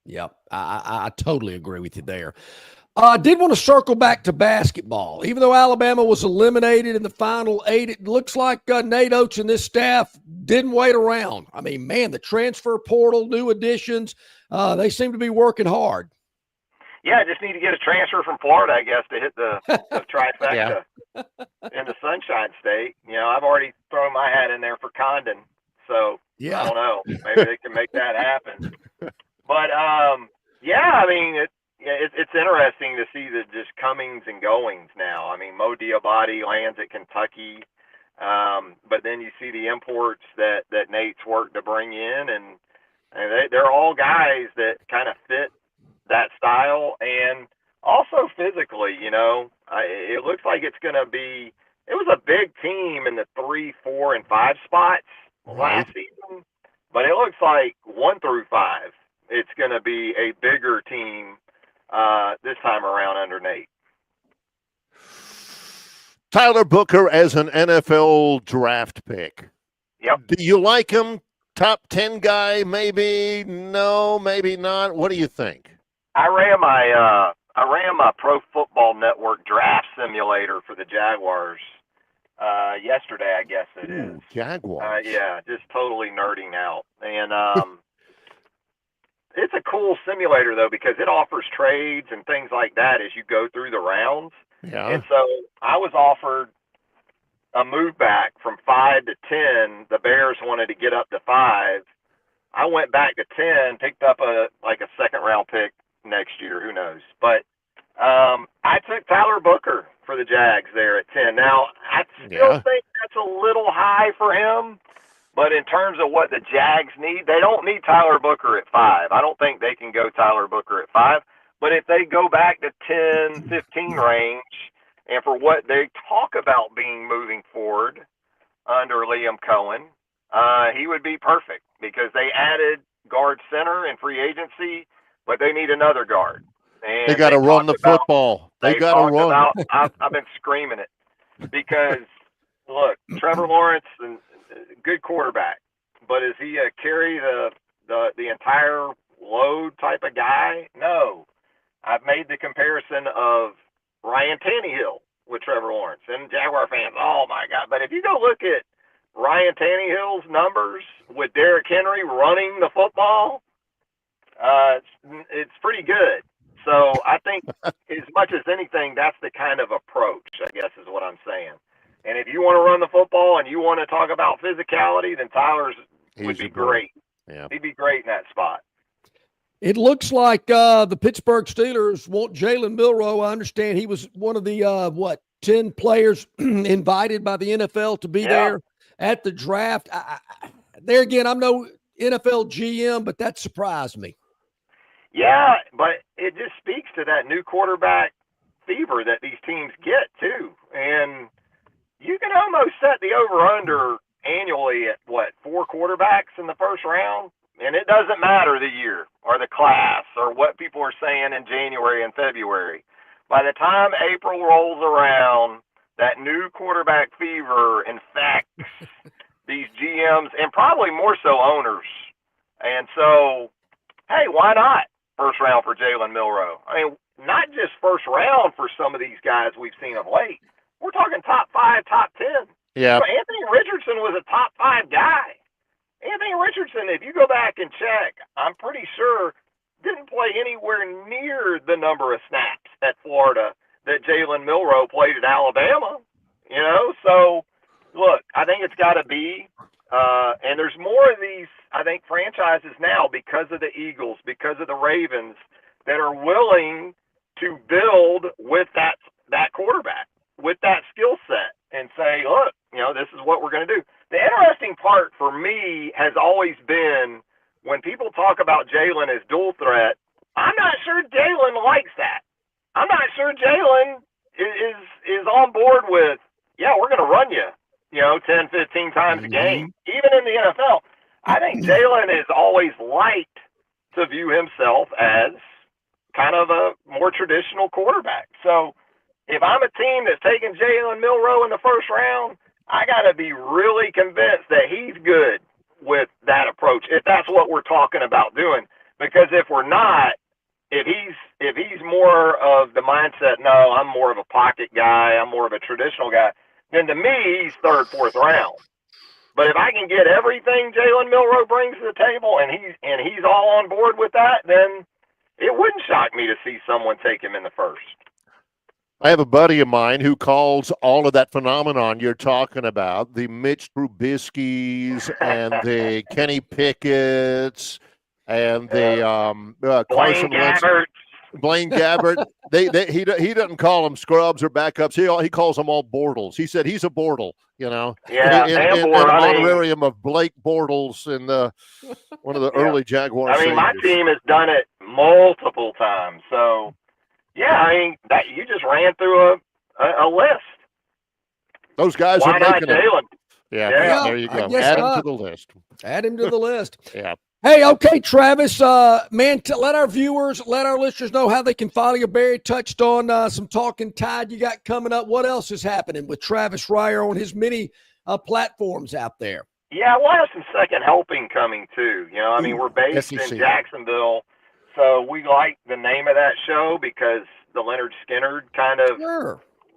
Yep, I totally agree with you there. I did want to circle back to basketball. Even though Alabama was eliminated in the Final 8, it looks like Nate Oates and this staff didn't wait around. I mean, man, the transfer portal, new additions, they seem to be working hard. Yeah, I just need to get a transfer from Florida, I guess, to hit the trifecta in the Sunshine State. I've already thrown my hat in there for Condon, so I don't know. Maybe they can make that happen. But, I mean, it's interesting to see the just comings and goings now. I mean, Mo Diabate lands at Kentucky, but then you see the imports that Nate's worked to bring in, and they're all guys that kind of fit that style, and also physically, it looks like it's going to be – it was a big team in the 3, 4, and 5 spots last season, but it looks like 1 through 5, it's going to be a bigger team this time around under Nate. Tyler Booker as an NFL draft pick. Yep. Do you like him? Top 10 guy, maybe? No, maybe not. What do you think? I ran my Pro Football Network draft simulator for the Jaguars yesterday, I guess it is. Jaguars. Just totally nerding out. And it's a cool simulator, though, because it offers trades and things like that as you go through the rounds. Yeah. And so I was offered a move back from 5 to 10. The Bears wanted to get up to 5. I went back to 10, picked up a second-round pick next year. Who knows? But I took Tyler Booker for the Jags there at 10. Now, I still think that's a little high for him. But in terms of what the Jags need, they don't need Tyler Booker at 5. I don't think they can go Tyler Booker at 5. But if they go back to 10, 15 range, and for what they talk about being moving forward under Liam Cohen, he would be perfect because they added guard center in free agency, but they need another guard. And they got to run the football. They got to run. I've been screaming it because, look, Trevor Lawrence and good quarterback, but is he a carry the entire load type of guy? No. I've made the comparison of Ryan Tannehill with Trevor Lawrence, and Jaguar fans, oh my God. But if you go look at Ryan Tannehill's numbers with Derrick Henry running the football, it's pretty good. So I think as much as anything, that's the kind of approach, I guess is what I'm saying. And if you want to run the football and you want to talk about physicality, then would be great. Yeah. He'd be great in that spot. It looks like the Pittsburgh Steelers want Jalen Milroe. I understand he was one of the, 10 players invited by the NFL to be there at the draft. There again, I'm no NFL GM, but that surprised me. Yeah, but it just speaks to that new quarterback fever that these teams get, too. And you can almost set the over-under annually at, 4 quarterbacks in the first round? And it doesn't matter the year or the class or what people are saying in January and February. By the time April rolls around, that new quarterback fever infects GMs and probably more so owners. And so, hey, why not first round for Jalen Milroe? I mean, not just first round for some of these guys we've seen of late. We're talking top 5, top 10. Yeah. So Anthony Richardson was a top 5 guy. Anthony Richardson, if you go back and check, I'm pretty sure didn't play anywhere near the number of snaps at Florida that Jalen Milroe played at Alabama. You know, so look, I think it's got to be, and there's more of these, I think, franchises now because of the Eagles, because of the Ravens, that are willing to build with that quarterback, with that skill set, and say, look, you know, this is what we're going to do. The interesting part for me has always been when people talk about Jalen as dual threat, I'm not sure Jalen likes that. I'm not sure Jalen is on board with, yeah, we're going to run you, you know, 10, 15 times a game, even in the NFL. I think Jalen has always liked to view himself as kind of a more traditional quarterback. So if I'm a team that's taking Jalen Milroe in the first round, I got to be really convinced that he's good with that approach, if that's what we're talking about doing. Because if we're not, if he's more of the mindset, no, I'm more of a pocket guy, I'm more of a traditional guy, then to me, he's third, fourth round. But if I can get everything Jalen Milroe brings to the table and he's all on board with that, then it wouldn't shock me to see someone take him in the first. I have a buddy of mine who calls all of that phenomenon you're talking about, the Mitch Trubisky's and the Kenny Pickett's and the Carson Wentz. Blaine Gabbert. He doesn't call them scrubs or backups. He calls them all Bortles. He said he's a Bortle, you know. Yeah, an honorarium of Blake Bortles in one of the early Jaguars. I mean, my team has done it multiple times. So, yeah, I mean, that you just ran through a list. Those guys Why are not making it. Jalen? Yeah, there you go. Add him to the list. Add him to the list. Yeah. Hey, okay, Travis, man, let our viewers, let our listeners know how they can follow you. Barry touched on some Talkin' Tide you got coming up. What else is happening with Travis Reier on his many platforms out there? Yeah, we'll have some second helping coming too. You know, I mean, we're based in Jacksonville, so we like the name of that show because the Leonard Skinner kind of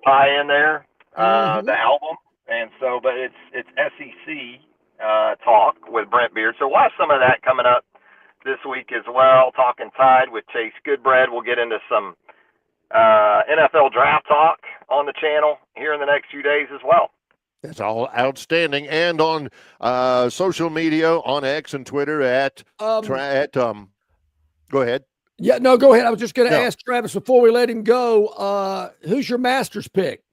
tie in there, the album. And so, but it's SEC talk with Brent Beard. So we'll have some of that coming up this week as well. Talking Tide with Chase Goodbread. We'll get into some NFL draft talk on the channel here in the next few days as well. That's all outstanding. And on social media, on X and Twitter go ahead. Yeah, no, go ahead. I was just going to ask Travis before we let him go, who's your Masters pick?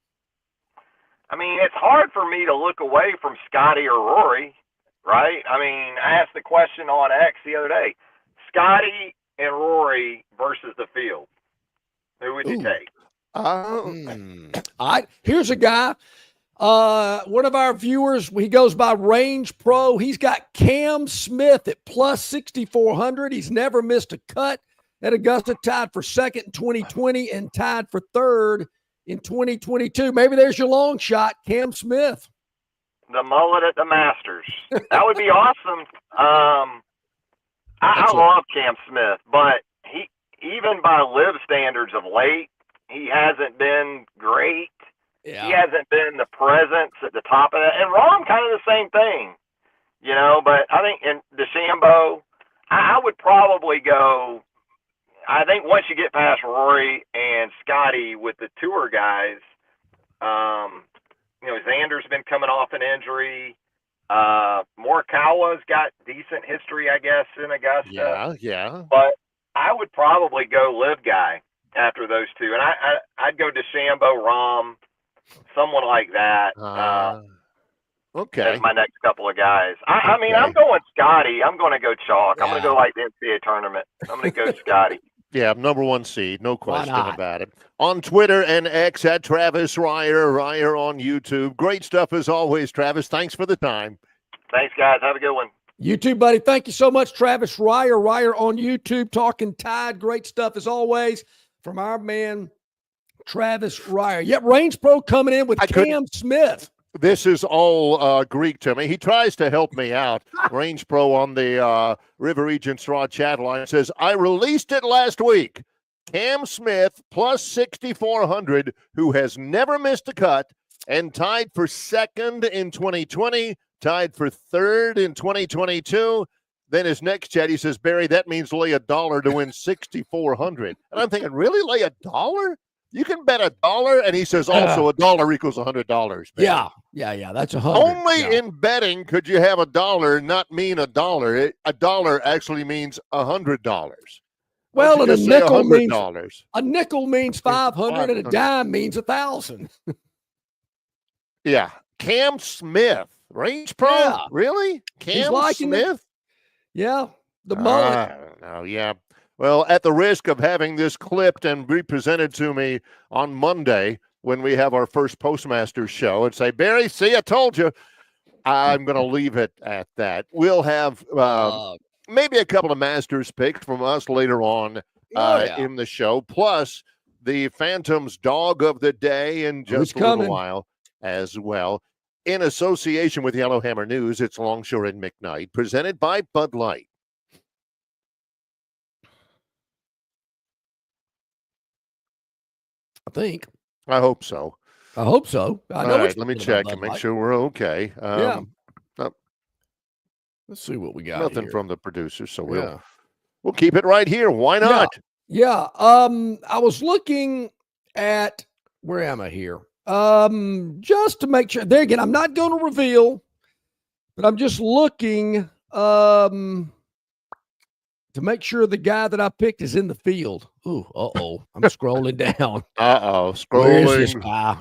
I mean, it's hard for me to look away from Scotty or Rory, right? I mean, I asked the question on X the other day. Scotty and Rory versus the field. Who would you take? Here's a guy. One of our viewers, he goes by Range Pro. He's got Cam Smith at plus 6,400. He's never missed a cut at Augusta, tied for second in 2020 and tied for third in 2022. Maybe there's your long shot, Cam Smith. The mullet at the Masters. That would be awesome. I love Cam Smith, but he, even by live standards of late, he hasn't been great. Yeah. He hasn't been the presence at the top of that. And Rahm, kind of the same thing, you know, but I think in DeChambeau, I would probably go, I think once you get past Rory and Scotty with the tour guys, you know, Xander's been coming off an injury. Morikawa's got decent history, I guess, in Augusta. Yeah. But I would probably go live guy after those two. And I'd go DeChambeau, Rahm, someone like that. Okay. As my next couple of guys. I mean, I'm going Scotty. I'm going to go chalk. I'm going to go like the NCAA tournament. I'm going to go Scotty. Yeah, number one seed, no question about it. On Twitter and X at Travis Reier on YouTube. Great stuff as always, Travis. Thanks for the time. Thanks, guys. Have a good one. You too, buddy. Thank you so much, Travis Reier. Reier on YouTube, Talking Tide. Great stuff as always from our man, Travis Reier. Yep, Range Pro coming in with Cam Smith. This is all Greek to me. He tries to help me out. Range Pro on the River Regent Straw chat line says, I released it last week. Cam Smith plus 6,400, who has never missed a cut and tied for second in 2020, tied for third in 2022. Then his next chat, he says, Barry, that means lay $1 to win 6,400. And I'm thinking, really, lay $1? You can bet $1, and he says also $1 equals $100. Yeah. That's 100. Only in betting could you have $1 not mean $1. $1 actually means $100. Well, and a nickel means 500, and a dime means 1,000. Yeah, Cam Smith, Range Pro, Yeah. really? Cam Smith? Yeah, the mullet. I don't know. Yeah. Well, at the risk of having this clipped and represented to me on Monday when we have our first Postmasters show and say, Barry, see, I told you, I'm going to leave it at that. We'll have maybe a couple of Masters picks from us later on in the show, plus the Phantom's Dog of the Day in just a little while as well. In association with Yellowhammer News, it's Longshore and McKnight, presented by Bud Light. I hope so. I hope so. All right, let me check and make sure we're okay. Let's see what we got. Nothing here. from the producers, so we'll keep it right here. Why not? Yeah. I was looking at, where am I here? Just to make sure. There again, I'm not going to reveal, but I'm just looking to make sure the guy that I picked is in the field. Ooh, I'm scrolling down. Scrolling. Where is this guy?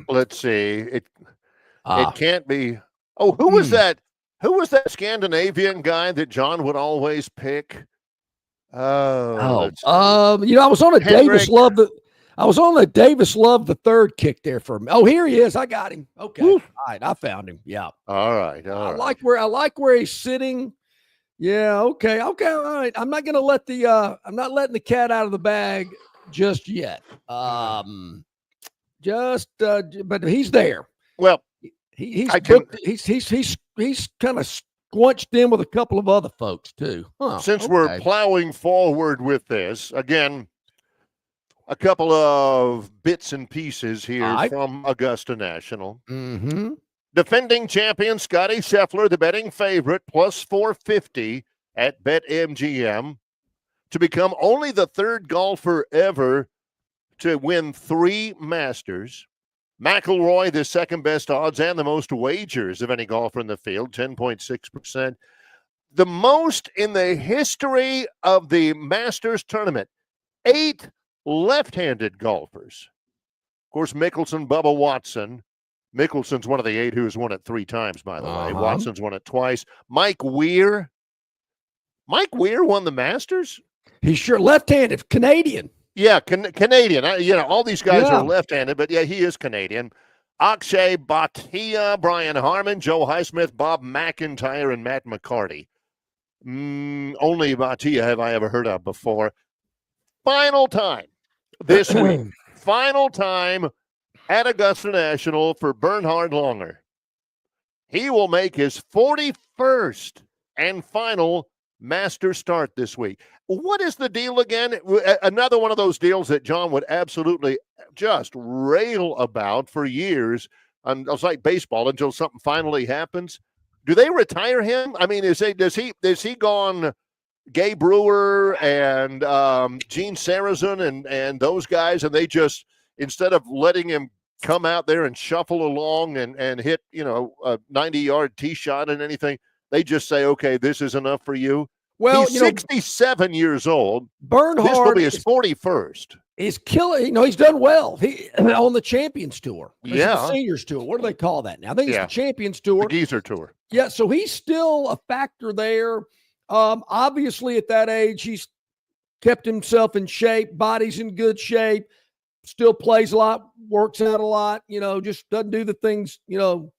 Let's see. It can't be. Oh, who was that? Who was that Scandinavian guy that John would always pick? I was on a Davis Love the third kick there for him. Oh, here he is. I got him. Okay. All right. I found him. Yeah. All right. I like where he's sitting. Yeah. Okay. All right. I'm not letting the cat out of the bag just yet. But he's there. Well, he's kind of squunched in with a couple of other folks too. Since we're plowing forward with this, again, a couple of bits and pieces here from Augusta National. Mm-hmm. Defending champion Scotty Scheffler, the betting favorite, plus 450 at BetMGM, to become only the third golfer ever to win 3 Masters. McIlroy, the second best odds and the most wagers of any golfer in the field, 10.6%. The most in the history of the Masters tournament, 8 left-handed golfers. Of course, Mickelson, Bubba Watson. Mickelson's one of the 8 who's won it 3 times, by the way. Watson's won it twice. Mike Weir. Mike Weir won the Masters? He's sure left-handed, Canadian. Yeah, Canadian. All these guys are left-handed, but yeah, he is Canadian. Akshay Bhatia, Brian Harmon, Joe Highsmith, Bob McIntyre, and Matt McCarty. Only Bhatia have I ever heard of before. Final time this week. Final time at Augusta National for Bernhard Langer. He will make his 41st and final Master start this week. What is the deal again? Another one of those deals that John would absolutely just rail about for years. And it's like baseball until something finally happens. Do they retire him? I mean, does he gone Gay Brewer and Gene Sarazen and those guys, and they just, instead of letting him come out there and shuffle along and hit a 90-yard tee shot and anything, they just say, okay, this is enough for you? Well, he's 67 years old. Bernhard, this will be his 41st. He's killing. He's done well. He on the Champions Tour. The Seniors Tour. What do they call that now? I think it's the Champions Tour. The Geezer Tour. Yeah, so he's still a factor there. Obviously, at that age, he's kept himself in shape. Body's in good shape. Still plays a lot. Works out a lot. Just doesn't do the things.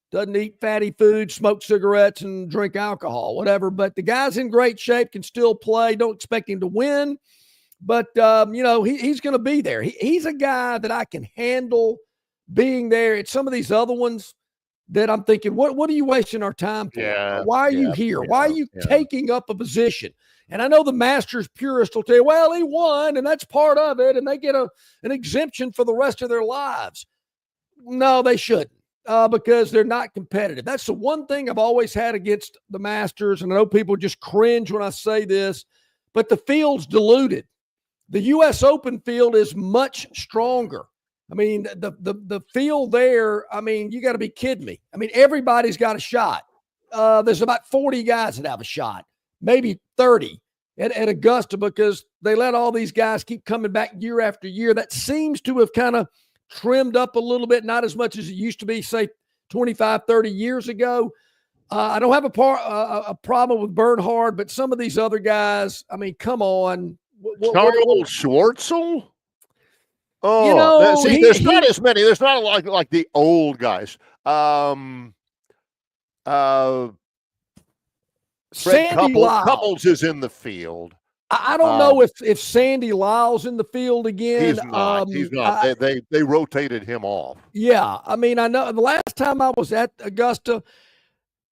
Doesn't eat fatty food, smoke cigarettes, and drink alcohol, whatever. But the guy's in great shape, can still play. Don't expect him to win. But, he's going to be there. He's a guy that I can handle being there. It's some of these other ones that I'm thinking, what are you wasting our time for? Yeah, Why are you here? Why are you taking up a position? And I know the Masters purists will tell you, well, he won, and that's part of it, and they get an exemption for the rest of their lives. No, they shouldn't, because they're not competitive. That's the one thing I've always had against the Masters, and I know people just cringe when I say this, but the field's diluted. The U.S. Open field is much stronger. I mean, the field there, I mean, you got to be kidding me. I mean, everybody's got a shot. There's about 40 guys that have a shot, maybe 30 at Augusta, because they let all these guys keep coming back year after year. That seems to have kind of trimmed up a little bit, not as much as it used to be, say, 25, 30 years ago. I don't have a problem with Bernhard, but some of these other guys, I mean, come on. Charles Schwartzel? Oh, there's not as many. There's not like the old guys. Sandy Lyle. Couples is in the field. I don't know if Sandy Lyle's in the field again. He's not. He's not. They rotated him off. Yeah, I mean, I know the last time I was at Augusta,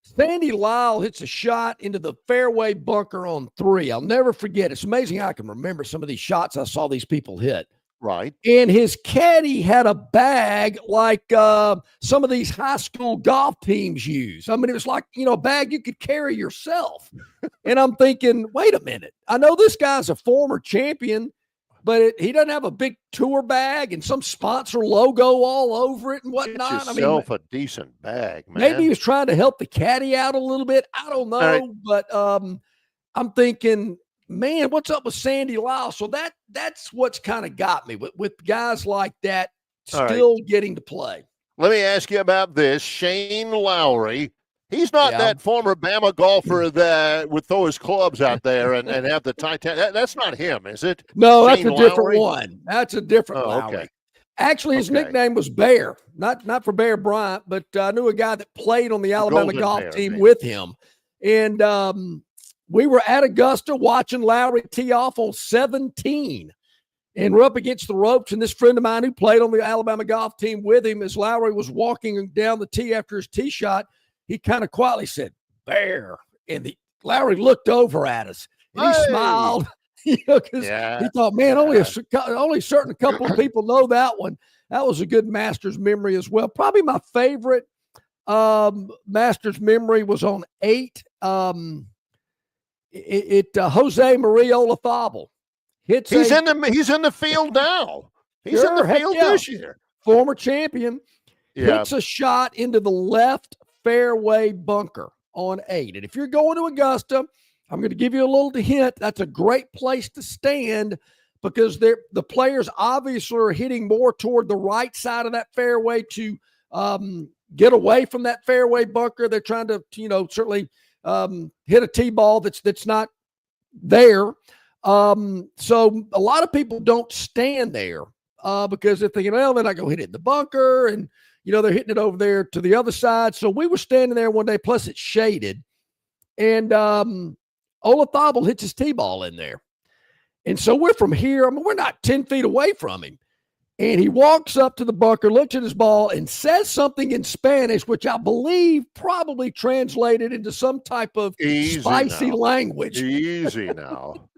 Sandy Lyle hits a shot into the fairway bunker on 3. I'll never forget. It's amazing how I can remember some of these shots I saw these people hit. Right. And his caddy had a bag like some of these high school golf teams use. I mean, it was like, a bag you could carry yourself. And I'm thinking, wait a minute. I know this guy's a former champion, but he doesn't have a big tour bag and some sponsor logo all over it and whatnot. Get yourself a decent bag, man. Maybe he was trying to help the caddy out a little bit. I don't know. Right. But I'm thinking, man, what's up with Sandy Lyle? So that's what's kind of got me with guys like that still getting to play. Let me ask you about this. Shane Lowry. He's not that former Bama golfer that would throw his clubs out there and have the Titanic. That's not him, is it? No, Shane that's a different one. That's a different Lowry. Okay. Actually, his nickname was Bear, not for Bear Bryant, but I knew a guy that played on the Alabama golf team with him. And we were at Augusta watching Lowry tee off on 17. And we're up against the ropes, and this friend of mine who played on the Alabama golf team with him, as Lowry was walking down the tee after his tee shot, he kind of quietly said, Bear. And Lowry looked over at us, and he smiled, because he thought, man, only a certain couple of people know that one. That was a good Masters memory as well. Probably my favorite Masters memory was on 8. Jose Maria Olazabal. He's in the field now. He's in the field this year. Former champion. Hits a shot into the left fairway bunker on 8. And if you're going to Augusta, I'm going to give you a little hint. That's a great place to stand, because the players obviously are hitting more toward the right side of that fairway to get away from that fairway bunker. They're trying to, certainly hit a tee ball that's not there. So a lot of people don't stand there because they're thinking, well, then I go hit it in the bunker, and they're hitting it over there to the other side. So we were standing there one day, plus it's shaded, and Olazabal hits his tee ball in there. And so we're from here. I mean, we're not 10 feet away from him. And he walks up to the bunker, looks at his ball, and says something in Spanish, which I believe probably translated into some type of spicy language. Easy now.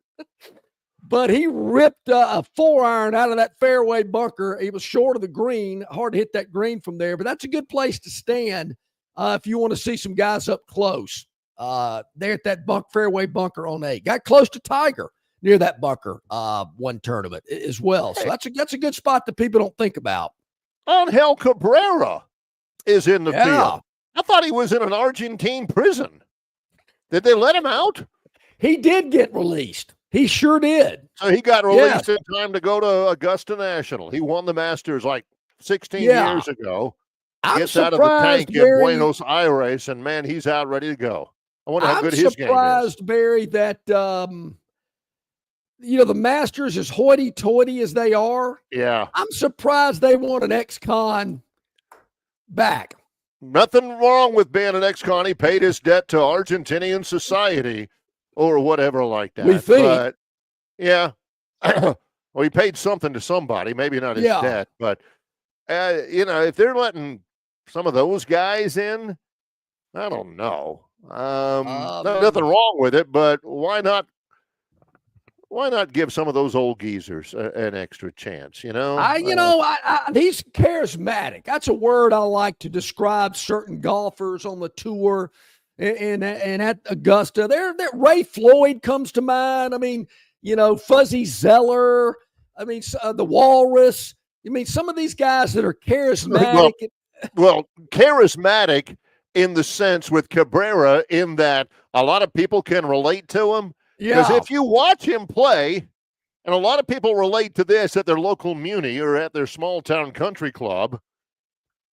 But he ripped a 4-iron out of that fairway bunker. He was short of the green. Hard to hit that green from there. But that's a good place to stand if you want to see some guys up close. There at that fairway bunker on 8. Got close to Tiger near that bunker one tournament as well. So that's a good spot that people don't think about. Angel Cabrera is in the field. I thought he was in an Argentine prison. Did they let him out? He did get released. He sure did. So he got released in time to go to Augusta National. He won the Masters like 16 years ago. Gets out of the tank in Buenos Aires, and man, he's out ready to go. I wonder how good his game is. I'm surprised, Barry, that the Masters, as hoity-toity as they are, I'm surprised they want an ex-con back. Nothing wrong with being an ex-con. He paid his debt to Argentinian society or whatever like that. We think. But, well, he paid something to somebody, maybe not his debt, but if they're letting some of those guys in, I don't know. Nothing wrong with it, but why not give some of those old geezers an extra chance? He's charismatic. That's a word I like to describe certain golfers on the tour and at Augusta. That Ray Floyd comes to mind. I mean, Fuzzy Zeller. I mean, the Walrus. I mean, some of these guys that are charismatic. Well, charismatic in the sense with Cabrera, in that a lot of people can relate to him. Because if you watch him play, and a lot of people relate to this at their local muni or at their small town country club,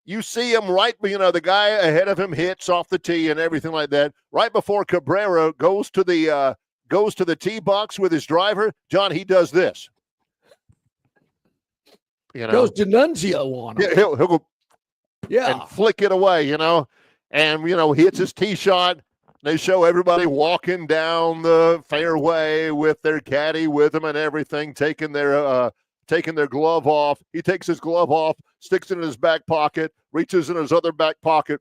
you see him the guy ahead of him hits off the tee and everything like that. Right before Cabrera goes to the tee box with his driver, John, he does this. Goes D'Annunzio on him. He'll go and flick it away, and hits his tee shot. They show everybody walking down the fairway with their caddy with them and everything, taking their glove off. He takes his glove off, sticks it in his back pocket, reaches in his other back pocket.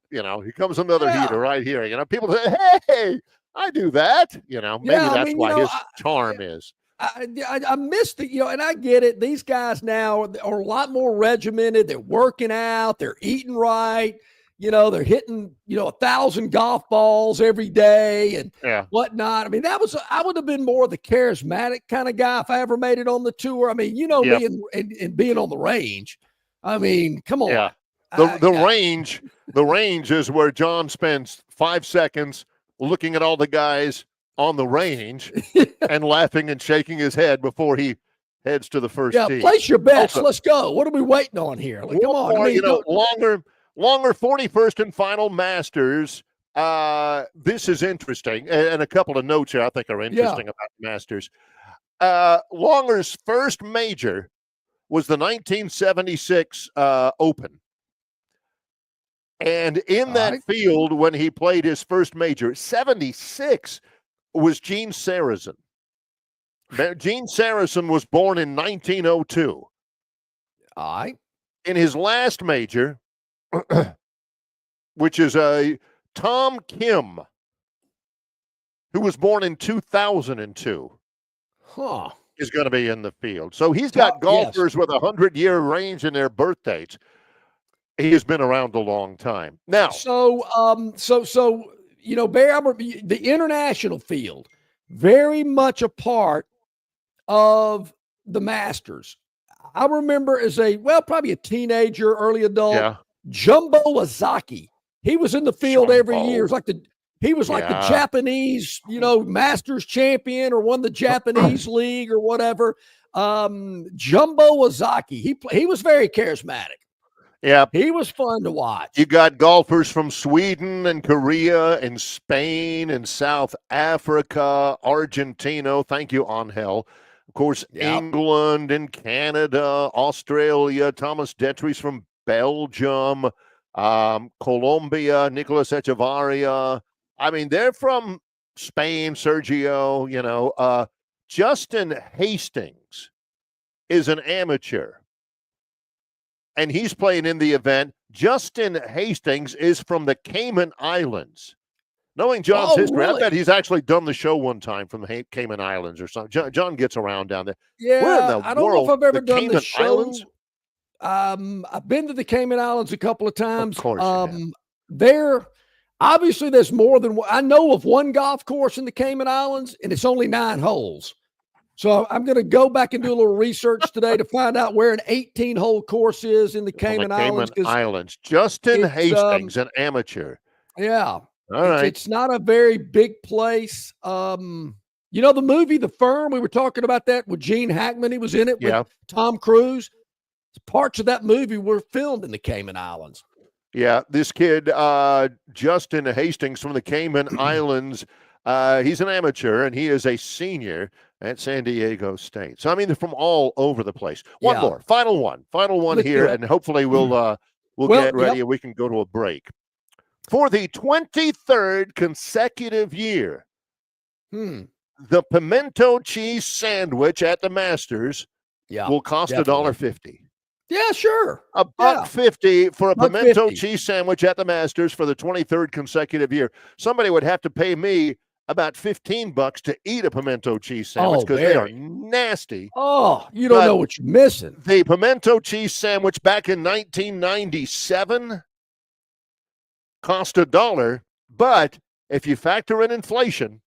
Here comes another heater right here. People say, "Hey, I do that." Maybe that's why his charm is. I missed it, and I get it. These guys now are a lot more regimented. They're working out. They're eating right. They're hitting, 1,000 golf balls every day and whatnot. I mean, I would have been more the charismatic kind of guy if I ever made it on the tour. I mean, me and being on the range. I mean, come on. Yeah. The range is where John spends 5 seconds looking at all the guys on the range and laughing and shaking his head before he heads to the first tee. Place your bets. Let's go. What are we waiting on here? Come on. Longer 41st and final Masters. This is interesting. And a couple of notes here I think are interesting about Masters. Longer's first major was the 1976 Open. And in that field, when he played his first major, 76, was Gene Sarazen. Gene Sarazen was born in 1902. In his last major, which is Tom Kim, who was born in 2002, is going to be in the field. So he's got golfers with 100-year range in their birth dates. He has been around a long time. Now, Barry, the international field, very much a part of the Masters. I remember probably a teenager, early adult, Jumbo Ozaki. He was in the field every year. He was like the Japanese, Masters champion or won the Japanese league or whatever. Jumbo Ozaki. He was very charismatic. Yeah. He was fun to watch. You got golfers from Sweden and Korea and Spain and South Africa, Argentina. Thank you, Angel. Of course, England and Canada, Australia. Thomas Detries from Belgium, Colombia, Nicolas Echevarria. I mean, they're from Spain, Sergio, Justin Hastings is an amateur. And he's playing in the event. Justin Hastings is from the Cayman Islands. Knowing John's history, really? I bet he's actually done the show one time from the Cayman Islands or something. John gets around down there. Yeah, I don't know if I've ever done the show. I've been to the Cayman Islands a couple of times. Of course Obviously, there's more than one. I know of one golf course in the Cayman Islands, and it's only 9 holes. So I'm going to go back and do a little research today to find out where an 18-hole course is in the Cayman Islands. Justin Hastings, an amateur. Yeah. All right. It's not a very big place. The movie The Firm, we were talking about that with Gene Hackman. He was in it with Tom Cruise. Parts of that movie were filmed in the Cayman Islands. Yeah, this kid, Justin Hastings from the Cayman Islands, he's an amateur, and he is a senior at San Diego State. So, I mean, they're from all over the place. One more. Final one here, and hopefully we'll get ready and we can go to a break. For the 23rd consecutive year, the pimento cheese sandwich at the Masters will cost $1.50. Yeah, sure. $1.50 for a pimento $1.50 cheese sandwich at the Masters for the 23rd consecutive year. Somebody would have to pay me about $15 to eat a pimento cheese sandwich because they are nasty. Oh, you don't know what you're missing. The pimento cheese sandwich back in 1997 cost $1, but if you factor in inflation,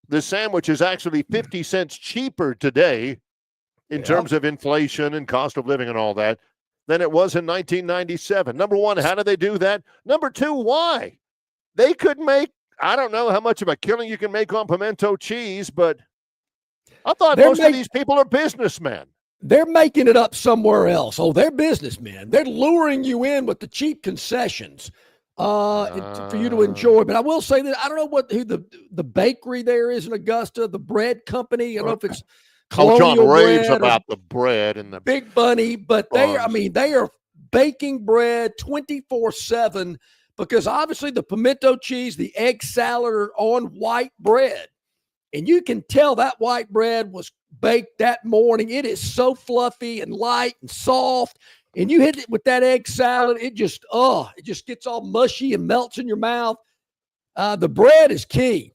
the sandwich is actually 50 cents cheaper today in terms of inflation and cost of living and all that than it was in 1997. Number one, how do they do that? Number two, why? They could make, I don't know how much of a killing you can make on pimento cheese, but I thought most of these people are businessmen. They're making it up somewhere else. Oh, they're businessmen. They're luring you in with the cheap concessions for you to enjoy. But I will say that I don't know who the bakery there is in Augusta, the bread company. I don't know if it's John Colonial raves Bread about the bread and the Big Bunny, but they are baking bread 24/7 because obviously the pimento cheese, the egg salad are on white bread. And you can tell that white bread was baked that morning. It is so fluffy and light and soft. And you hit it with that egg salad, it just gets all mushy and melts in your mouth. The bread is key.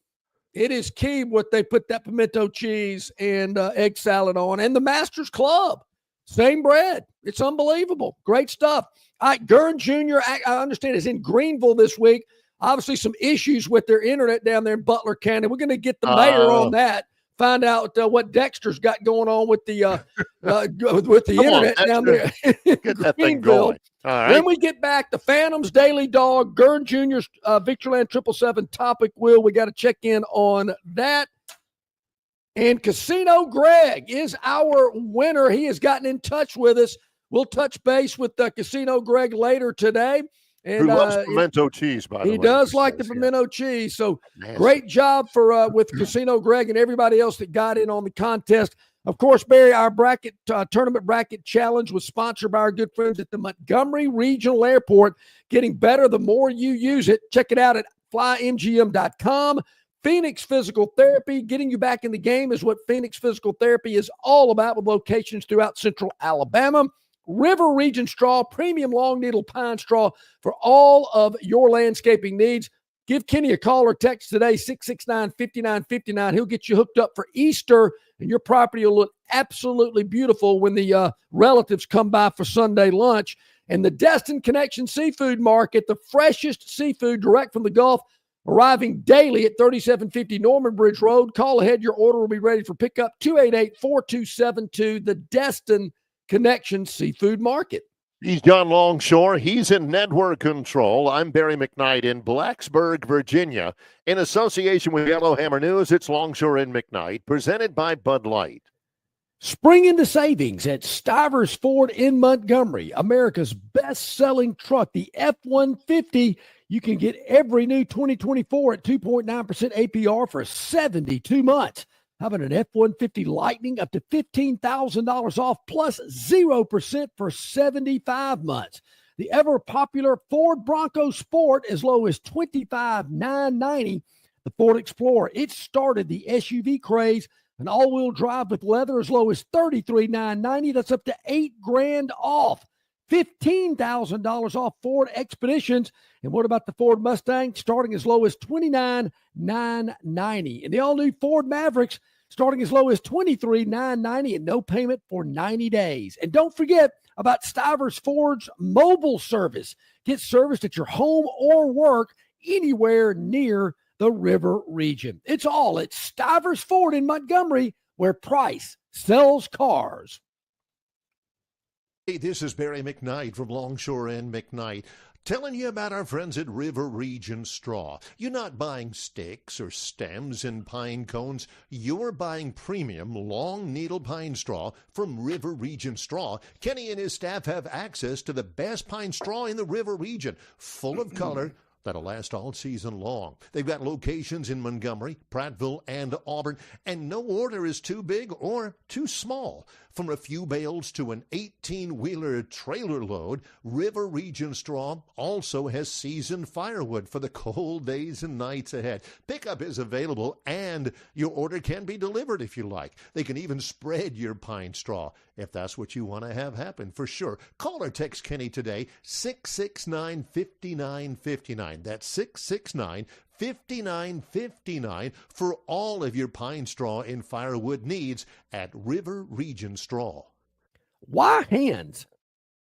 It is key what they put that pimento cheese and egg salad on. And the Masters Club, same bread. It's unbelievable. Great stuff. All right, Gurn Jr., I understand, is in Greenville this week. Obviously, some issues with their internet down there in Butler County. We're going to get the mayor on that. Find out what Dexter's got going on with the internet down there. Get that thing going. All right. When we get back, the Phantoms Daily Dog, Gurn Jr.'s Victoryland 777 topic wheel. We got to check in on that. And Casino Greg is our winner. He has gotten in touch with us. We'll touch base with Casino Greg later today. And, who loves pimento cheese, by the way. He does like the pimento cheese. So great job for with Casino Greg and everybody else that got in on the contest. Of course, Barry, our bracket tournament bracket challenge was sponsored by our good friends at the Montgomery Regional Airport. Getting better the more you use it. Check it out at flymgm.com. Phoenix Physical Therapy, getting you back in the game is what Phoenix Physical Therapy is all about, with locations throughout central Alabama. River Region Straw, premium long needle pine straw for all of your landscaping needs. Give Kenny a call or text today, 669-5959. He'll get you hooked up for Easter, and your property will look absolutely beautiful when the relatives come by for Sunday lunch. And the Destin Connection Seafood Market, the freshest seafood direct from the Gulf, arriving daily at 3750 Norman Bridge Road. Call ahead. Your order will be ready for pickup, 288-4272, the Destin Connection Seafood Market. He's John Longshore. He's in network control. I'm Barry McKnight in Blacksburg, Virginia. In association with Yellowhammer News, it's Longshore and McKnight, presented by Bud Light. Spring into savings at Stivers Ford in Montgomery, America's best-selling truck, the F-150. You can get every new 2024 at 2.9% APR for 72 months. How about an F-150 Lightning up to $15,000 off plus 0% for 75 months? The ever-popular Ford Bronco Sport as low as $25,990. The Ford Explorer, it started the SUV craze. An all-wheel drive with leather as low as $33,990. That's up to $8,000 off. $15,000 off Ford Expeditions. And what about the Ford Mustang? Starting as low as $29,990. And the all-new Ford Mavericks starting as low as $23,990 and no payment for 90 days. And don't forget about Stivers Ford's mobile service. Get serviced at your home or work anywhere near the river region. It's all at Stivers Ford in Montgomery, where price sells cars. Hey, this is Barry McKnight from Longshore and McKnight, telling you about our friends at River Region Straw. You're not buying sticks or stems and pine cones. You're buying premium long needle pine straw from River Region Straw. Kenny and his staff have access to the best pine straw in the River Region, full of color, that'll last all season long. They've got locations in Montgomery, Prattville, and Auburn, and no order is too big or too small. From a few bales to an 18-wheeler trailer load, River Region Straw also has seasoned firewood for the cold days and nights ahead. Pickup is available, and your order can be delivered if you like. They can even spread your pine straw if that's what you want to have happen, for sure. Call or text Kenny today, 669-5959. That's 669-5959 for all of your pine straw and firewood needs at River Region Straw. Why Hands?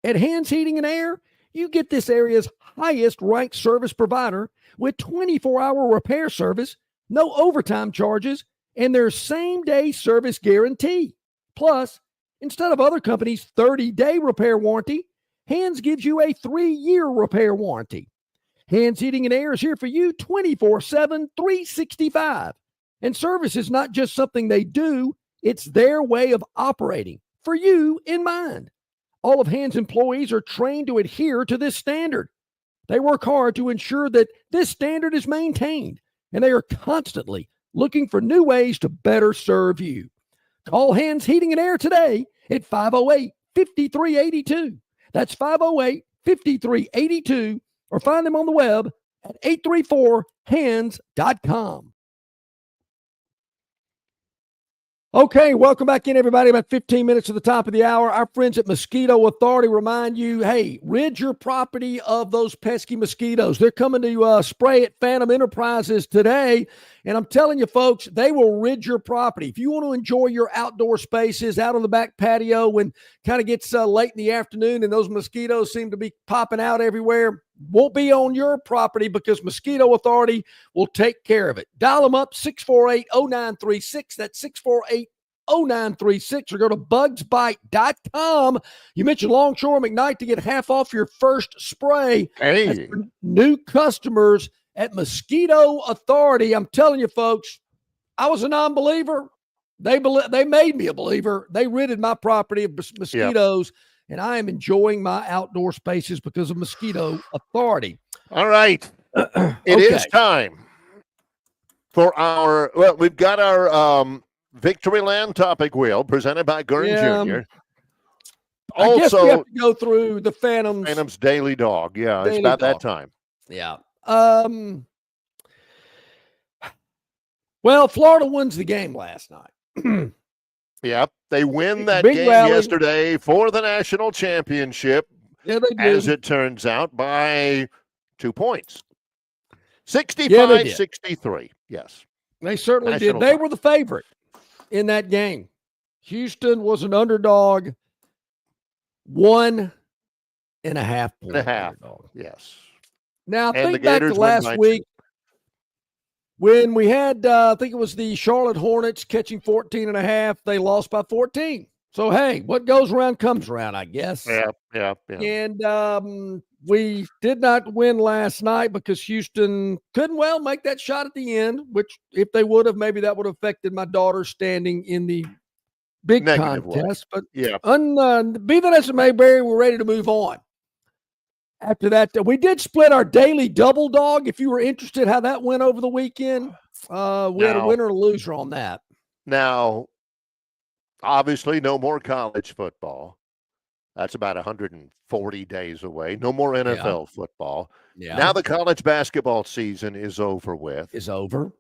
At Hands Heating and Air, you get this area's highest ranked service provider with 24-hour repair service, no overtime charges, and their same-day service guarantee. Plus, instead of other companies' 30-day repair warranty, Hands gives you a 3-year repair warranty. Hands Heating and Air is here for you 24/7, 365. And service is not just something they do, it's their way of operating, for you in mind. All of Hands employees are trained to adhere to this standard. They work hard to ensure that this standard is maintained, and they are constantly looking for new ways to better serve you. Call Hands Heating and Air today at 508-5382. That's 508-5382, or find them on the web at 834hands.com. Okay, welcome back in, everybody. About 15 minutes to the top of the hour. Our friends at Mosquito Authority remind you, hey, rid your property of those pesky mosquitoes. They're coming to spray at Phantom Enterprises today, and I'm telling you, folks, they will rid your property. If you want to enjoy your outdoor spaces out on the back patio when kind of gets late in the afternoon and those mosquitoes seem to be popping out everywhere, won't be on your property because Mosquito Authority will take care of it. Dial them up, 648-0936. That's 648-0936, or go to bugsbite.com. You mentioned Longshore McKnight to get half off your first spray. Hey. That's for new customers at Mosquito Authority. I'm telling you, folks, I was a non-believer. They made me a believer. They ridded my property of mosquitoes. Yep. And I am enjoying my outdoor spaces because of Mosquito Authority. All right. It is time for we've got our Victoryland topic wheel presented by Gurn Jr. I guess we have to go through the Phantom's Daily Dog. Yeah, it's about that time. Yeah. Well, Florida wins the game last night. Yep. They win that game yesterday for the national championship. Yeah, they did. As it turns out, by 2 points. 65-63. Yes. They certainly did. They were the favorite in that game. Houston was an underdog. 1.5 point underdog. Yes. Now, think back to last week when we had, I think it was the Charlotte Hornets catching 14.5. They lost by 14. So, hey, what goes around comes around, I guess. Yeah. And we did not win last night because Houston couldn't, make that shot at the end, which if they would have, maybe that would have affected my daughter's standing in the big contest. But be that as it may, Barry, we're ready to move on. After that, we did split our daily double dog. If you were interested how that went over the weekend, we had a winner and a loser on that. Now, obviously, no more college football. That's about 140 days away. No more NFL football. Yeah. Now the college basketball season is over with. Is over.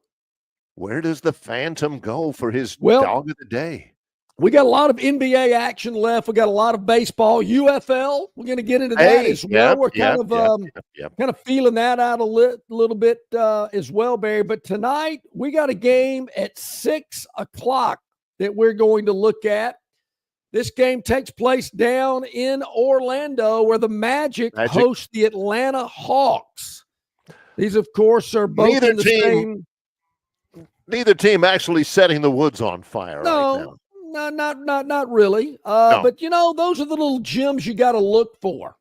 Where does the Phantom go for his dog of the day? We got a lot of NBA action left. We got a lot of baseball, UFL. We're going to get into that as well. We're kind of feeling that out a little bit as well, Barry. But tonight we got a game at 6 o'clock that we're going to look at. This game takes place down in Orlando, where the Magic host the Atlanta Hawks. These, of course, are both in the same. Neither team actually setting the woods on fire right now. No, not really. But, those are the little gems you got to look for.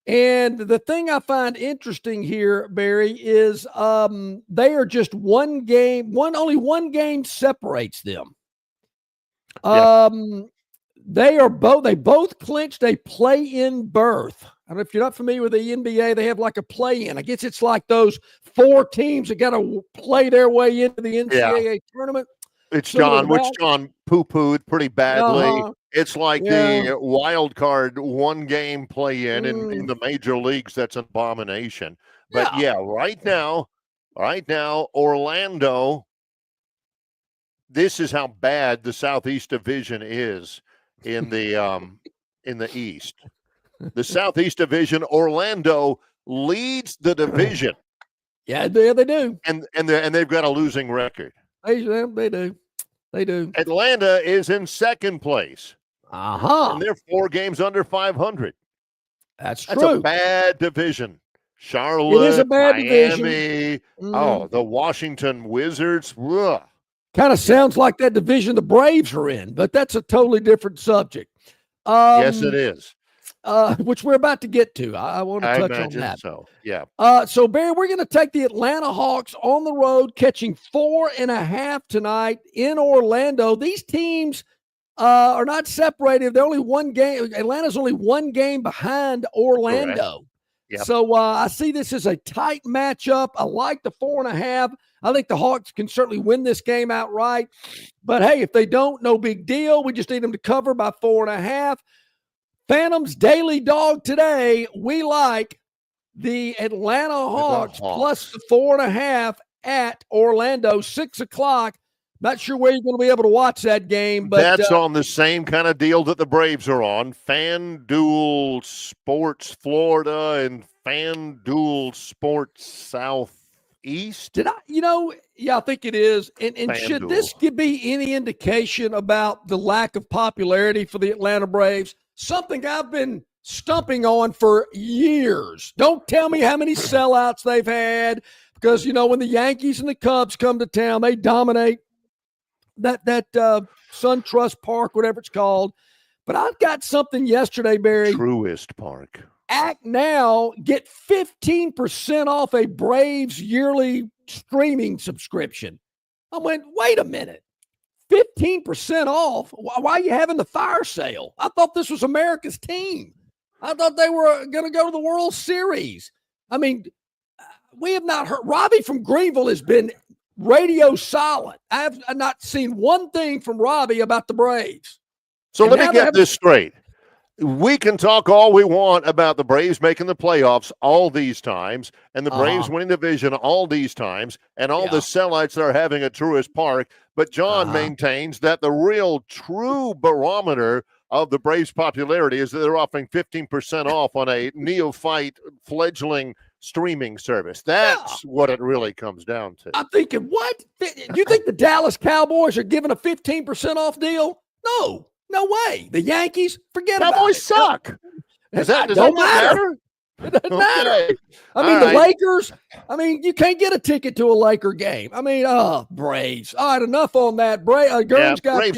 And the thing I find interesting here, Barry, is they are just only one game separates them. They both clinched a play-in berth. I don't know if you're not familiar with the NBA, they have like a play-in. I guess it's like those 4 teams that got to play their way into the NCAA tournament. It's John, which John poo-pooed pretty badly. It's like the wild card one-game play-in in the major leagues. That's an abomination. But right now, Orlando. This is how bad the Southeast Division is in the East. The Southeast Division, Orlando leads the division. Yeah, they do. And they've got a losing record. They do. Atlanta is in second place. And they're 4 games under 500. That's true. That's a bad division. Charlotte, it is a bad Miami, division. The Washington Wizards. Ugh. Kind of sounds like that division the Braves are in, but that's a totally different subject. Yes, it is. Which we're about to get to. I want to touch on that. So, yeah. So, Barry, we're going to take the Atlanta Hawks on the road, catching 4.5 tonight in Orlando. These teams are not separated. They're only one game. Atlanta's only one game behind Orlando. Yep. So I see this as a tight matchup. I like the 4.5. I think the Hawks can certainly win this game outright. But, hey, if they don't, no big deal. We just need them to cover by 4.5. Phantom's daily dog today, we like the Atlanta Hawks plus the 4.5 at Orlando, 6 o'clock. Not sure where you're going to be able to watch that game. But that's on the same kind of deal that the Braves are on. FanDuel Sports Florida and FanDuel Sports Southeast. Did I? I think it is. And should this be any indication about the lack of popularity for the Atlanta Braves? Something I've been stumping on for years. Don't tell me how many sellouts they've had because, when the Yankees and the Cubs come to town, they dominate that SunTrust Park, whatever it's called. But I've got something yesterday, Barry. Truist Park. Act now, get 15% off a Braves yearly streaming subscription. I went, wait a minute. 15% off? Why are you having the fire sale? I thought this was America's team. I thought they were going to go to the World Series. I mean, we have not heard. Robbie from Greenville has been radio silent. I have not seen one thing from Robbie about the Braves. So let me get this straight. We can talk all we want about the Braves making the playoffs all these times and the Braves winning the division all these times and all the sellouts they're having at Truist Park. But John maintains that the real true barometer of the Braves' popularity is that they're offering 15% off on a neophyte fledgling streaming service. That's what it really comes down to. I'm thinking, what? You think the Dallas Cowboys are giving a 15% off deal? No way. The Yankees, forget about it. Cowboys suck. Does that matter? It doesn't matter. I mean, the Lakers, you can't get a ticket to a Laker game. Braves. All right, enough on that. Braves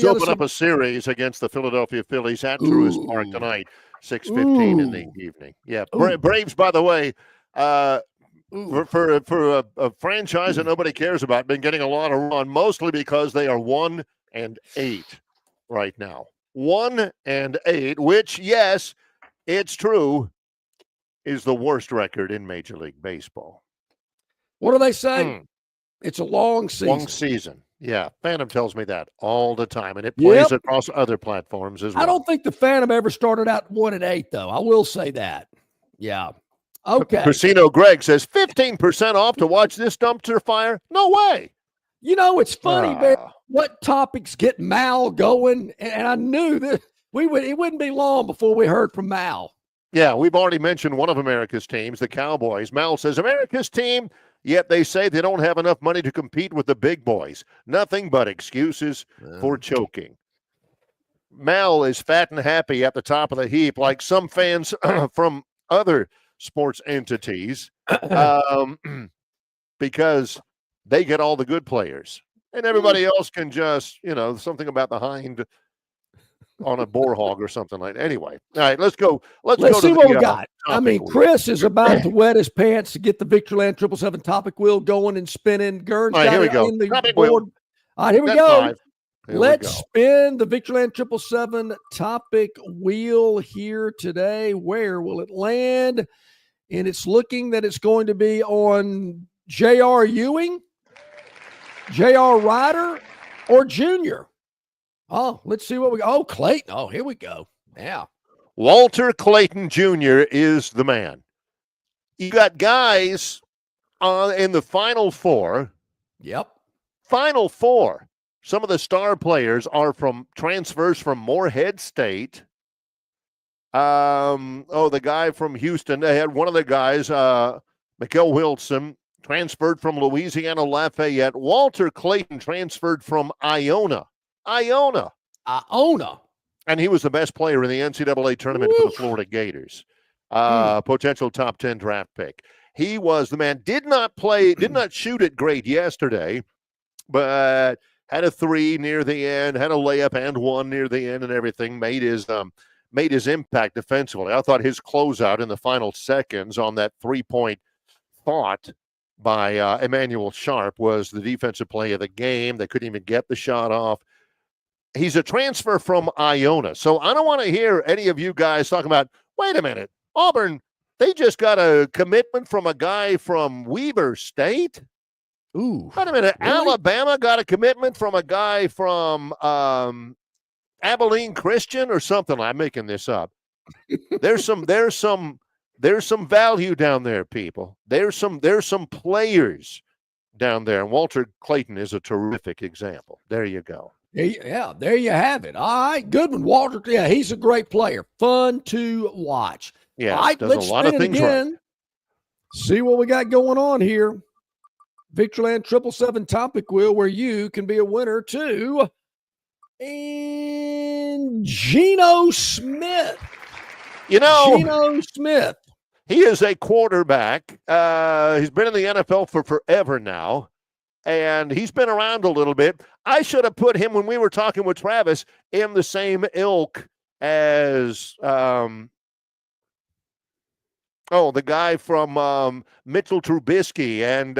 open up a series against the Philadelphia Phillies at Truist Park tonight, 6:15 in the evening. Yeah, Braves, by the way, for a franchise that nobody cares about, been getting a lot of run, mostly because they are 1-8 right now. 1-8, which, yes, it's true, is the worst record in Major League Baseball. What do they say? It's a long season. Long season. Yeah, Phantom tells me that all the time, and it plays across other platforms as well. I don't think the Phantom ever started out 1-8, though. I will say that. Yeah. Okay. Casino Greg says 15% off to watch this dumpster fire? No way. It's funny, man, what topics get Mal going, and I knew that it wouldn't be long before we heard from Mal. Yeah, we've already mentioned one of America's teams, the Cowboys. Mal says, America's team, yet they say they don't have enough money to compete with the big boys. Nothing but excuses for choking. Mal is fat and happy at the top of the heap, like some fans from other sports entities, because they get all the good players. And everybody else can just, something about the hind on a boar hog or something like that. Anyway, all right, let's go. Let's go see what we got. Chris is about to wet his pants to get the Victoryland 777 topic wheel going and spinning. Gurn's got here we go. Topic board. Wheel. All right, here we go. Let's spin the Victoryland 777 topic wheel here today. Where will it land? And it's looking that it's going to be on J.R. Ewing, J.R. Ryder, or junior? Oh, let's see what we got. Oh, Clayton. Oh, here we go. Yeah. Walter Clayton Jr. is the man. You got guys in the Final Four. Yep. Final Four. Some of the star players are from transfers from Morehead State. The guy from Houston. They had one of the guys, Mikael Wilson, transferred from Louisiana Lafayette. Walter Clayton transferred from Iona. And he was the best player in the NCAA tournament for the Florida Gators. Potential top 10 draft pick. He was the man. Did not shoot it great yesterday, but had a 3 near the end, had a layup and 1 near the end and everything. Made his impact defensively. I thought his closeout in the final seconds on that 3-point thought by Emmanuel Sharp was the defensive play of the game. They couldn't even get the shot off. He's a transfer from Iona. So I don't want to hear any of you guys talking about, wait a minute, Auburn, they just got a commitment from a guy from Weber State? Ooh. Wait a minute, really? Alabama got a commitment from a guy from Abilene Christian or something. I'm making this up. There's some value down there, people. There's some players down there, and Walter Clayton is a terrific example. There you go. Yeah, there you have it. All right, good one, Walter. Yeah, he's a great player. Fun to watch. Yeah, all right, does let's a lot of spin it things again. right. See what we got going on here. Victoryland 777 topic wheel, where you can be a winner too. And Geno Smith. Geno Smith. He is a quarterback. He's been in the NFL for forever now, and he's been around a little bit. I should have put him, when we were talking with Travis, in the same ilk as the guy from Mitchell Trubisky and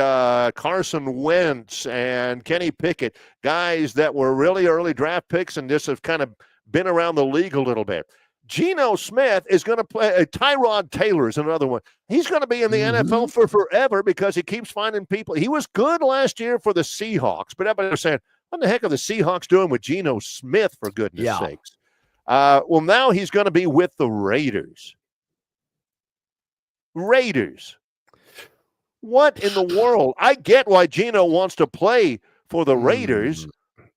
Carson Wentz and Kenny Pickett, guys that were really early draft picks and just have kind of been around the league a little bit. Geno Smith is going to play. Tyrod Taylor is another one. He's going to be in the NFL for forever because he keeps finding people. He was good last year for the Seahawks, but everybody was saying, what the heck are the Seahawks doing with Geno Smith, for goodness sakes? Well, now he's going to be with the Raiders. What in the world? I get why Geno wants to play for the Raiders,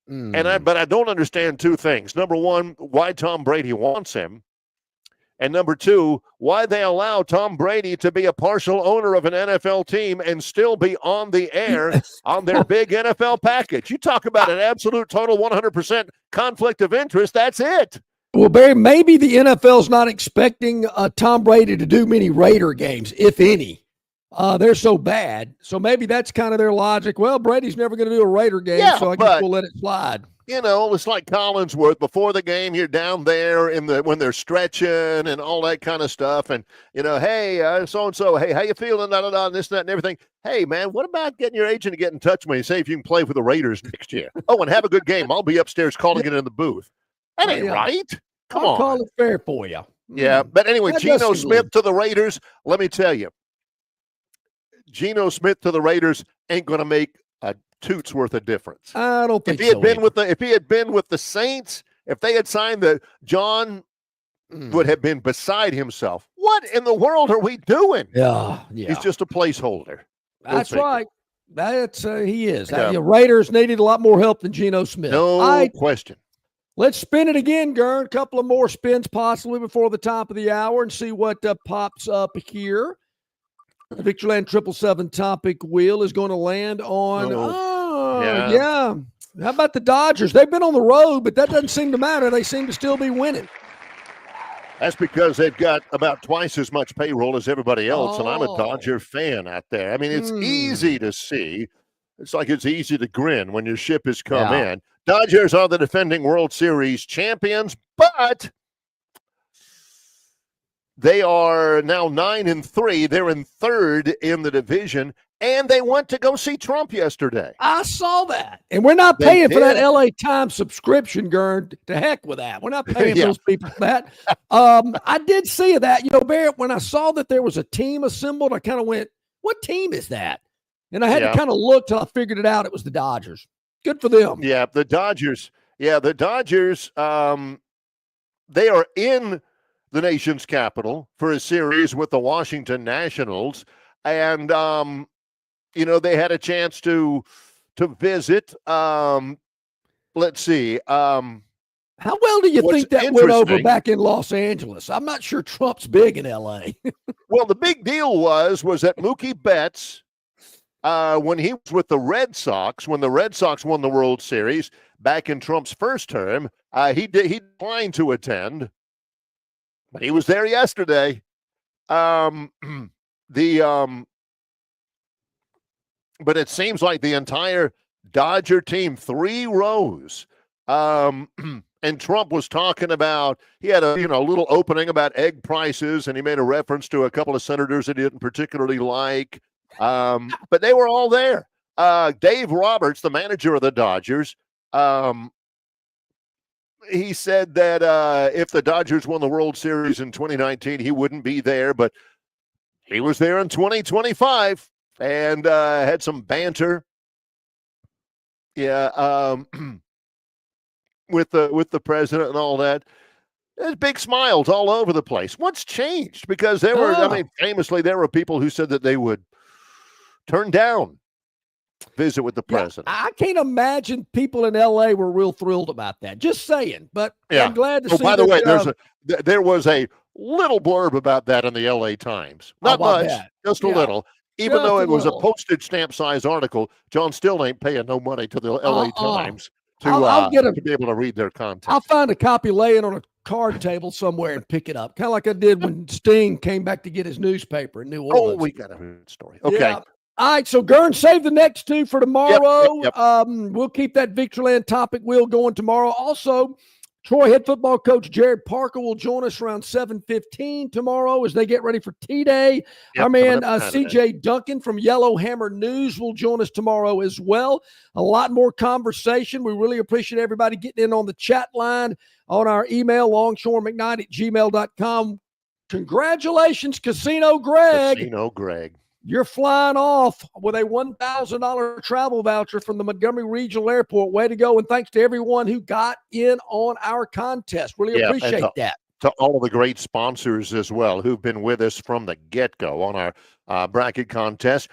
but I don't understand two things. Number one, why Tom Brady wants him. And number two, why they allow Tom Brady to be a partial owner of an NFL team and still be on the air on their big NFL package. You talk about an absolute total 100% conflict of interest. That's it. Well, Barry, maybe the NFL's not expecting Tom Brady to do many Raider games, if any. They're so bad. So maybe that's kind of their logic. Well, Brady's never going to do a Raider game, so I guess we'll let it slide. You know, it's like Collinsworth. Before the game, you're down there when they're stretching and all that kind of stuff. And, hey, so-and-so, hey, how you feeling? This, that, and everything. Hey, man, what about getting your agent to get in touch with me and say if you can play for the Raiders next year? Oh, and have a good game. I'll be upstairs calling it in the booth. That ain't right. Come on. I'll call it fair for you. Yeah, but anyway, Geno Smith to the Raiders, let me tell you, Geno Smith to the Raiders ain't going to make a toot's worth of difference. I don't think if he had been with the Saints, if they had signed John would have been beside himself. What in the world are we doing? Yeah. He's just a placeholder. That's right. That's he is. The Raiders needed a lot more help than Geno Smith. No question. Let's spin it again, Gurn. A couple of more spins possibly before the top of the hour and see what pops up here. The Victoryland 777 topic wheel is going to land on. Yeah. How about the Dodgers? They've been on the road, but that doesn't seem to matter. They seem to still be winning. That's because they've got about twice as much payroll as everybody else, and I'm a Dodger fan out there. I mean, it's easy to see. It's like it's easy to grin when your ship has come in. Dodgers are the defending World Series champions, but they are now 9-3. They're in third in the division, and they went to go see Trump yesterday. I saw that. And we're not paying for that LA Times subscription, Gurn. To heck with that. We're not paying those people for that. I did see that. Barrett, when I saw that there was a team assembled, I kind of went, what team is that? And I had to kind of look till I figured it out. It was the Dodgers. Good for them. Yeah, the Dodgers. Yeah, the Dodgers. They are in the nation's capital for a series with the Washington Nationals, and they had a chance to visit. Let's see. How well do you think that went over back in Los Angeles? I'm not sure Trump's big in L.A. Well, the big deal was that Mookie Betts, when he was with the Red Sox, when the Red Sox won the World Series back in Trump's first term, he declined to attend, but he was there yesterday. But it seems like the entire Dodger team, 3 rows. And Trump was talking about, he had a little opening about egg prices, and he made a reference to a couple of senators that he didn't particularly like. But they were all there. Dave Roberts, the manager of the Dodgers, he said that if the Dodgers won the World Series in 2019, he wouldn't be there, but he was there in 2025 and had some banter. Yeah. With the president and all that. There's big smiles all over the place. What's changed? Because there were, famously, there were people who said that they would turn down visit with the president. I can't imagine people in L.A. were real thrilled about that. Just saying. But I'm glad to see. By the way, there was a little blurb about that in the L.A. Times. Not much, just a little. Even though it was a postage stamp size article, John still ain't paying no money to the L.A. Times. To be able to read their content. I'll find a copy laying on a card table somewhere and pick it up. Kind of like I did when Sting came back to get his newspaper in New Orleans. Oh, we got a story. Okay. Yeah. All right, so Gurn, save the next 2 for tomorrow. Yep. We'll keep that Victoryland topic wheel going tomorrow. Also, Troy head football coach Jared Parker will join us around 7:15 tomorrow as they get ready for T-Day. Our man CJ Duncan from Yellowhammer News will join us tomorrow as well. A lot more conversation. We really appreciate everybody getting in on the chat line, on our email, longshoremcknight@gmail.com. Congratulations, Casino Greg. Casino Greg. You're flying off with a $1,000 travel voucher from the Montgomery Regional Airport. Way to go. And thanks to everyone who got in on our contest. Really appreciate that. To all of the great sponsors as well who've been with us from the get-go on our bracket contest.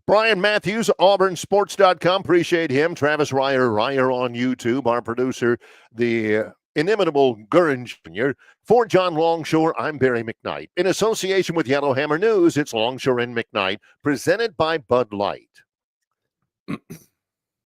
Bryan Matthews, auburnsports.com. Appreciate him. Travis Reier on YouTube. Our producer, the inimitable Gurn Jr. For John Longshore, I'm Barry McKnight. In association with Yellowhammer News, it's Longshore and McKnight, presented by Bud Light.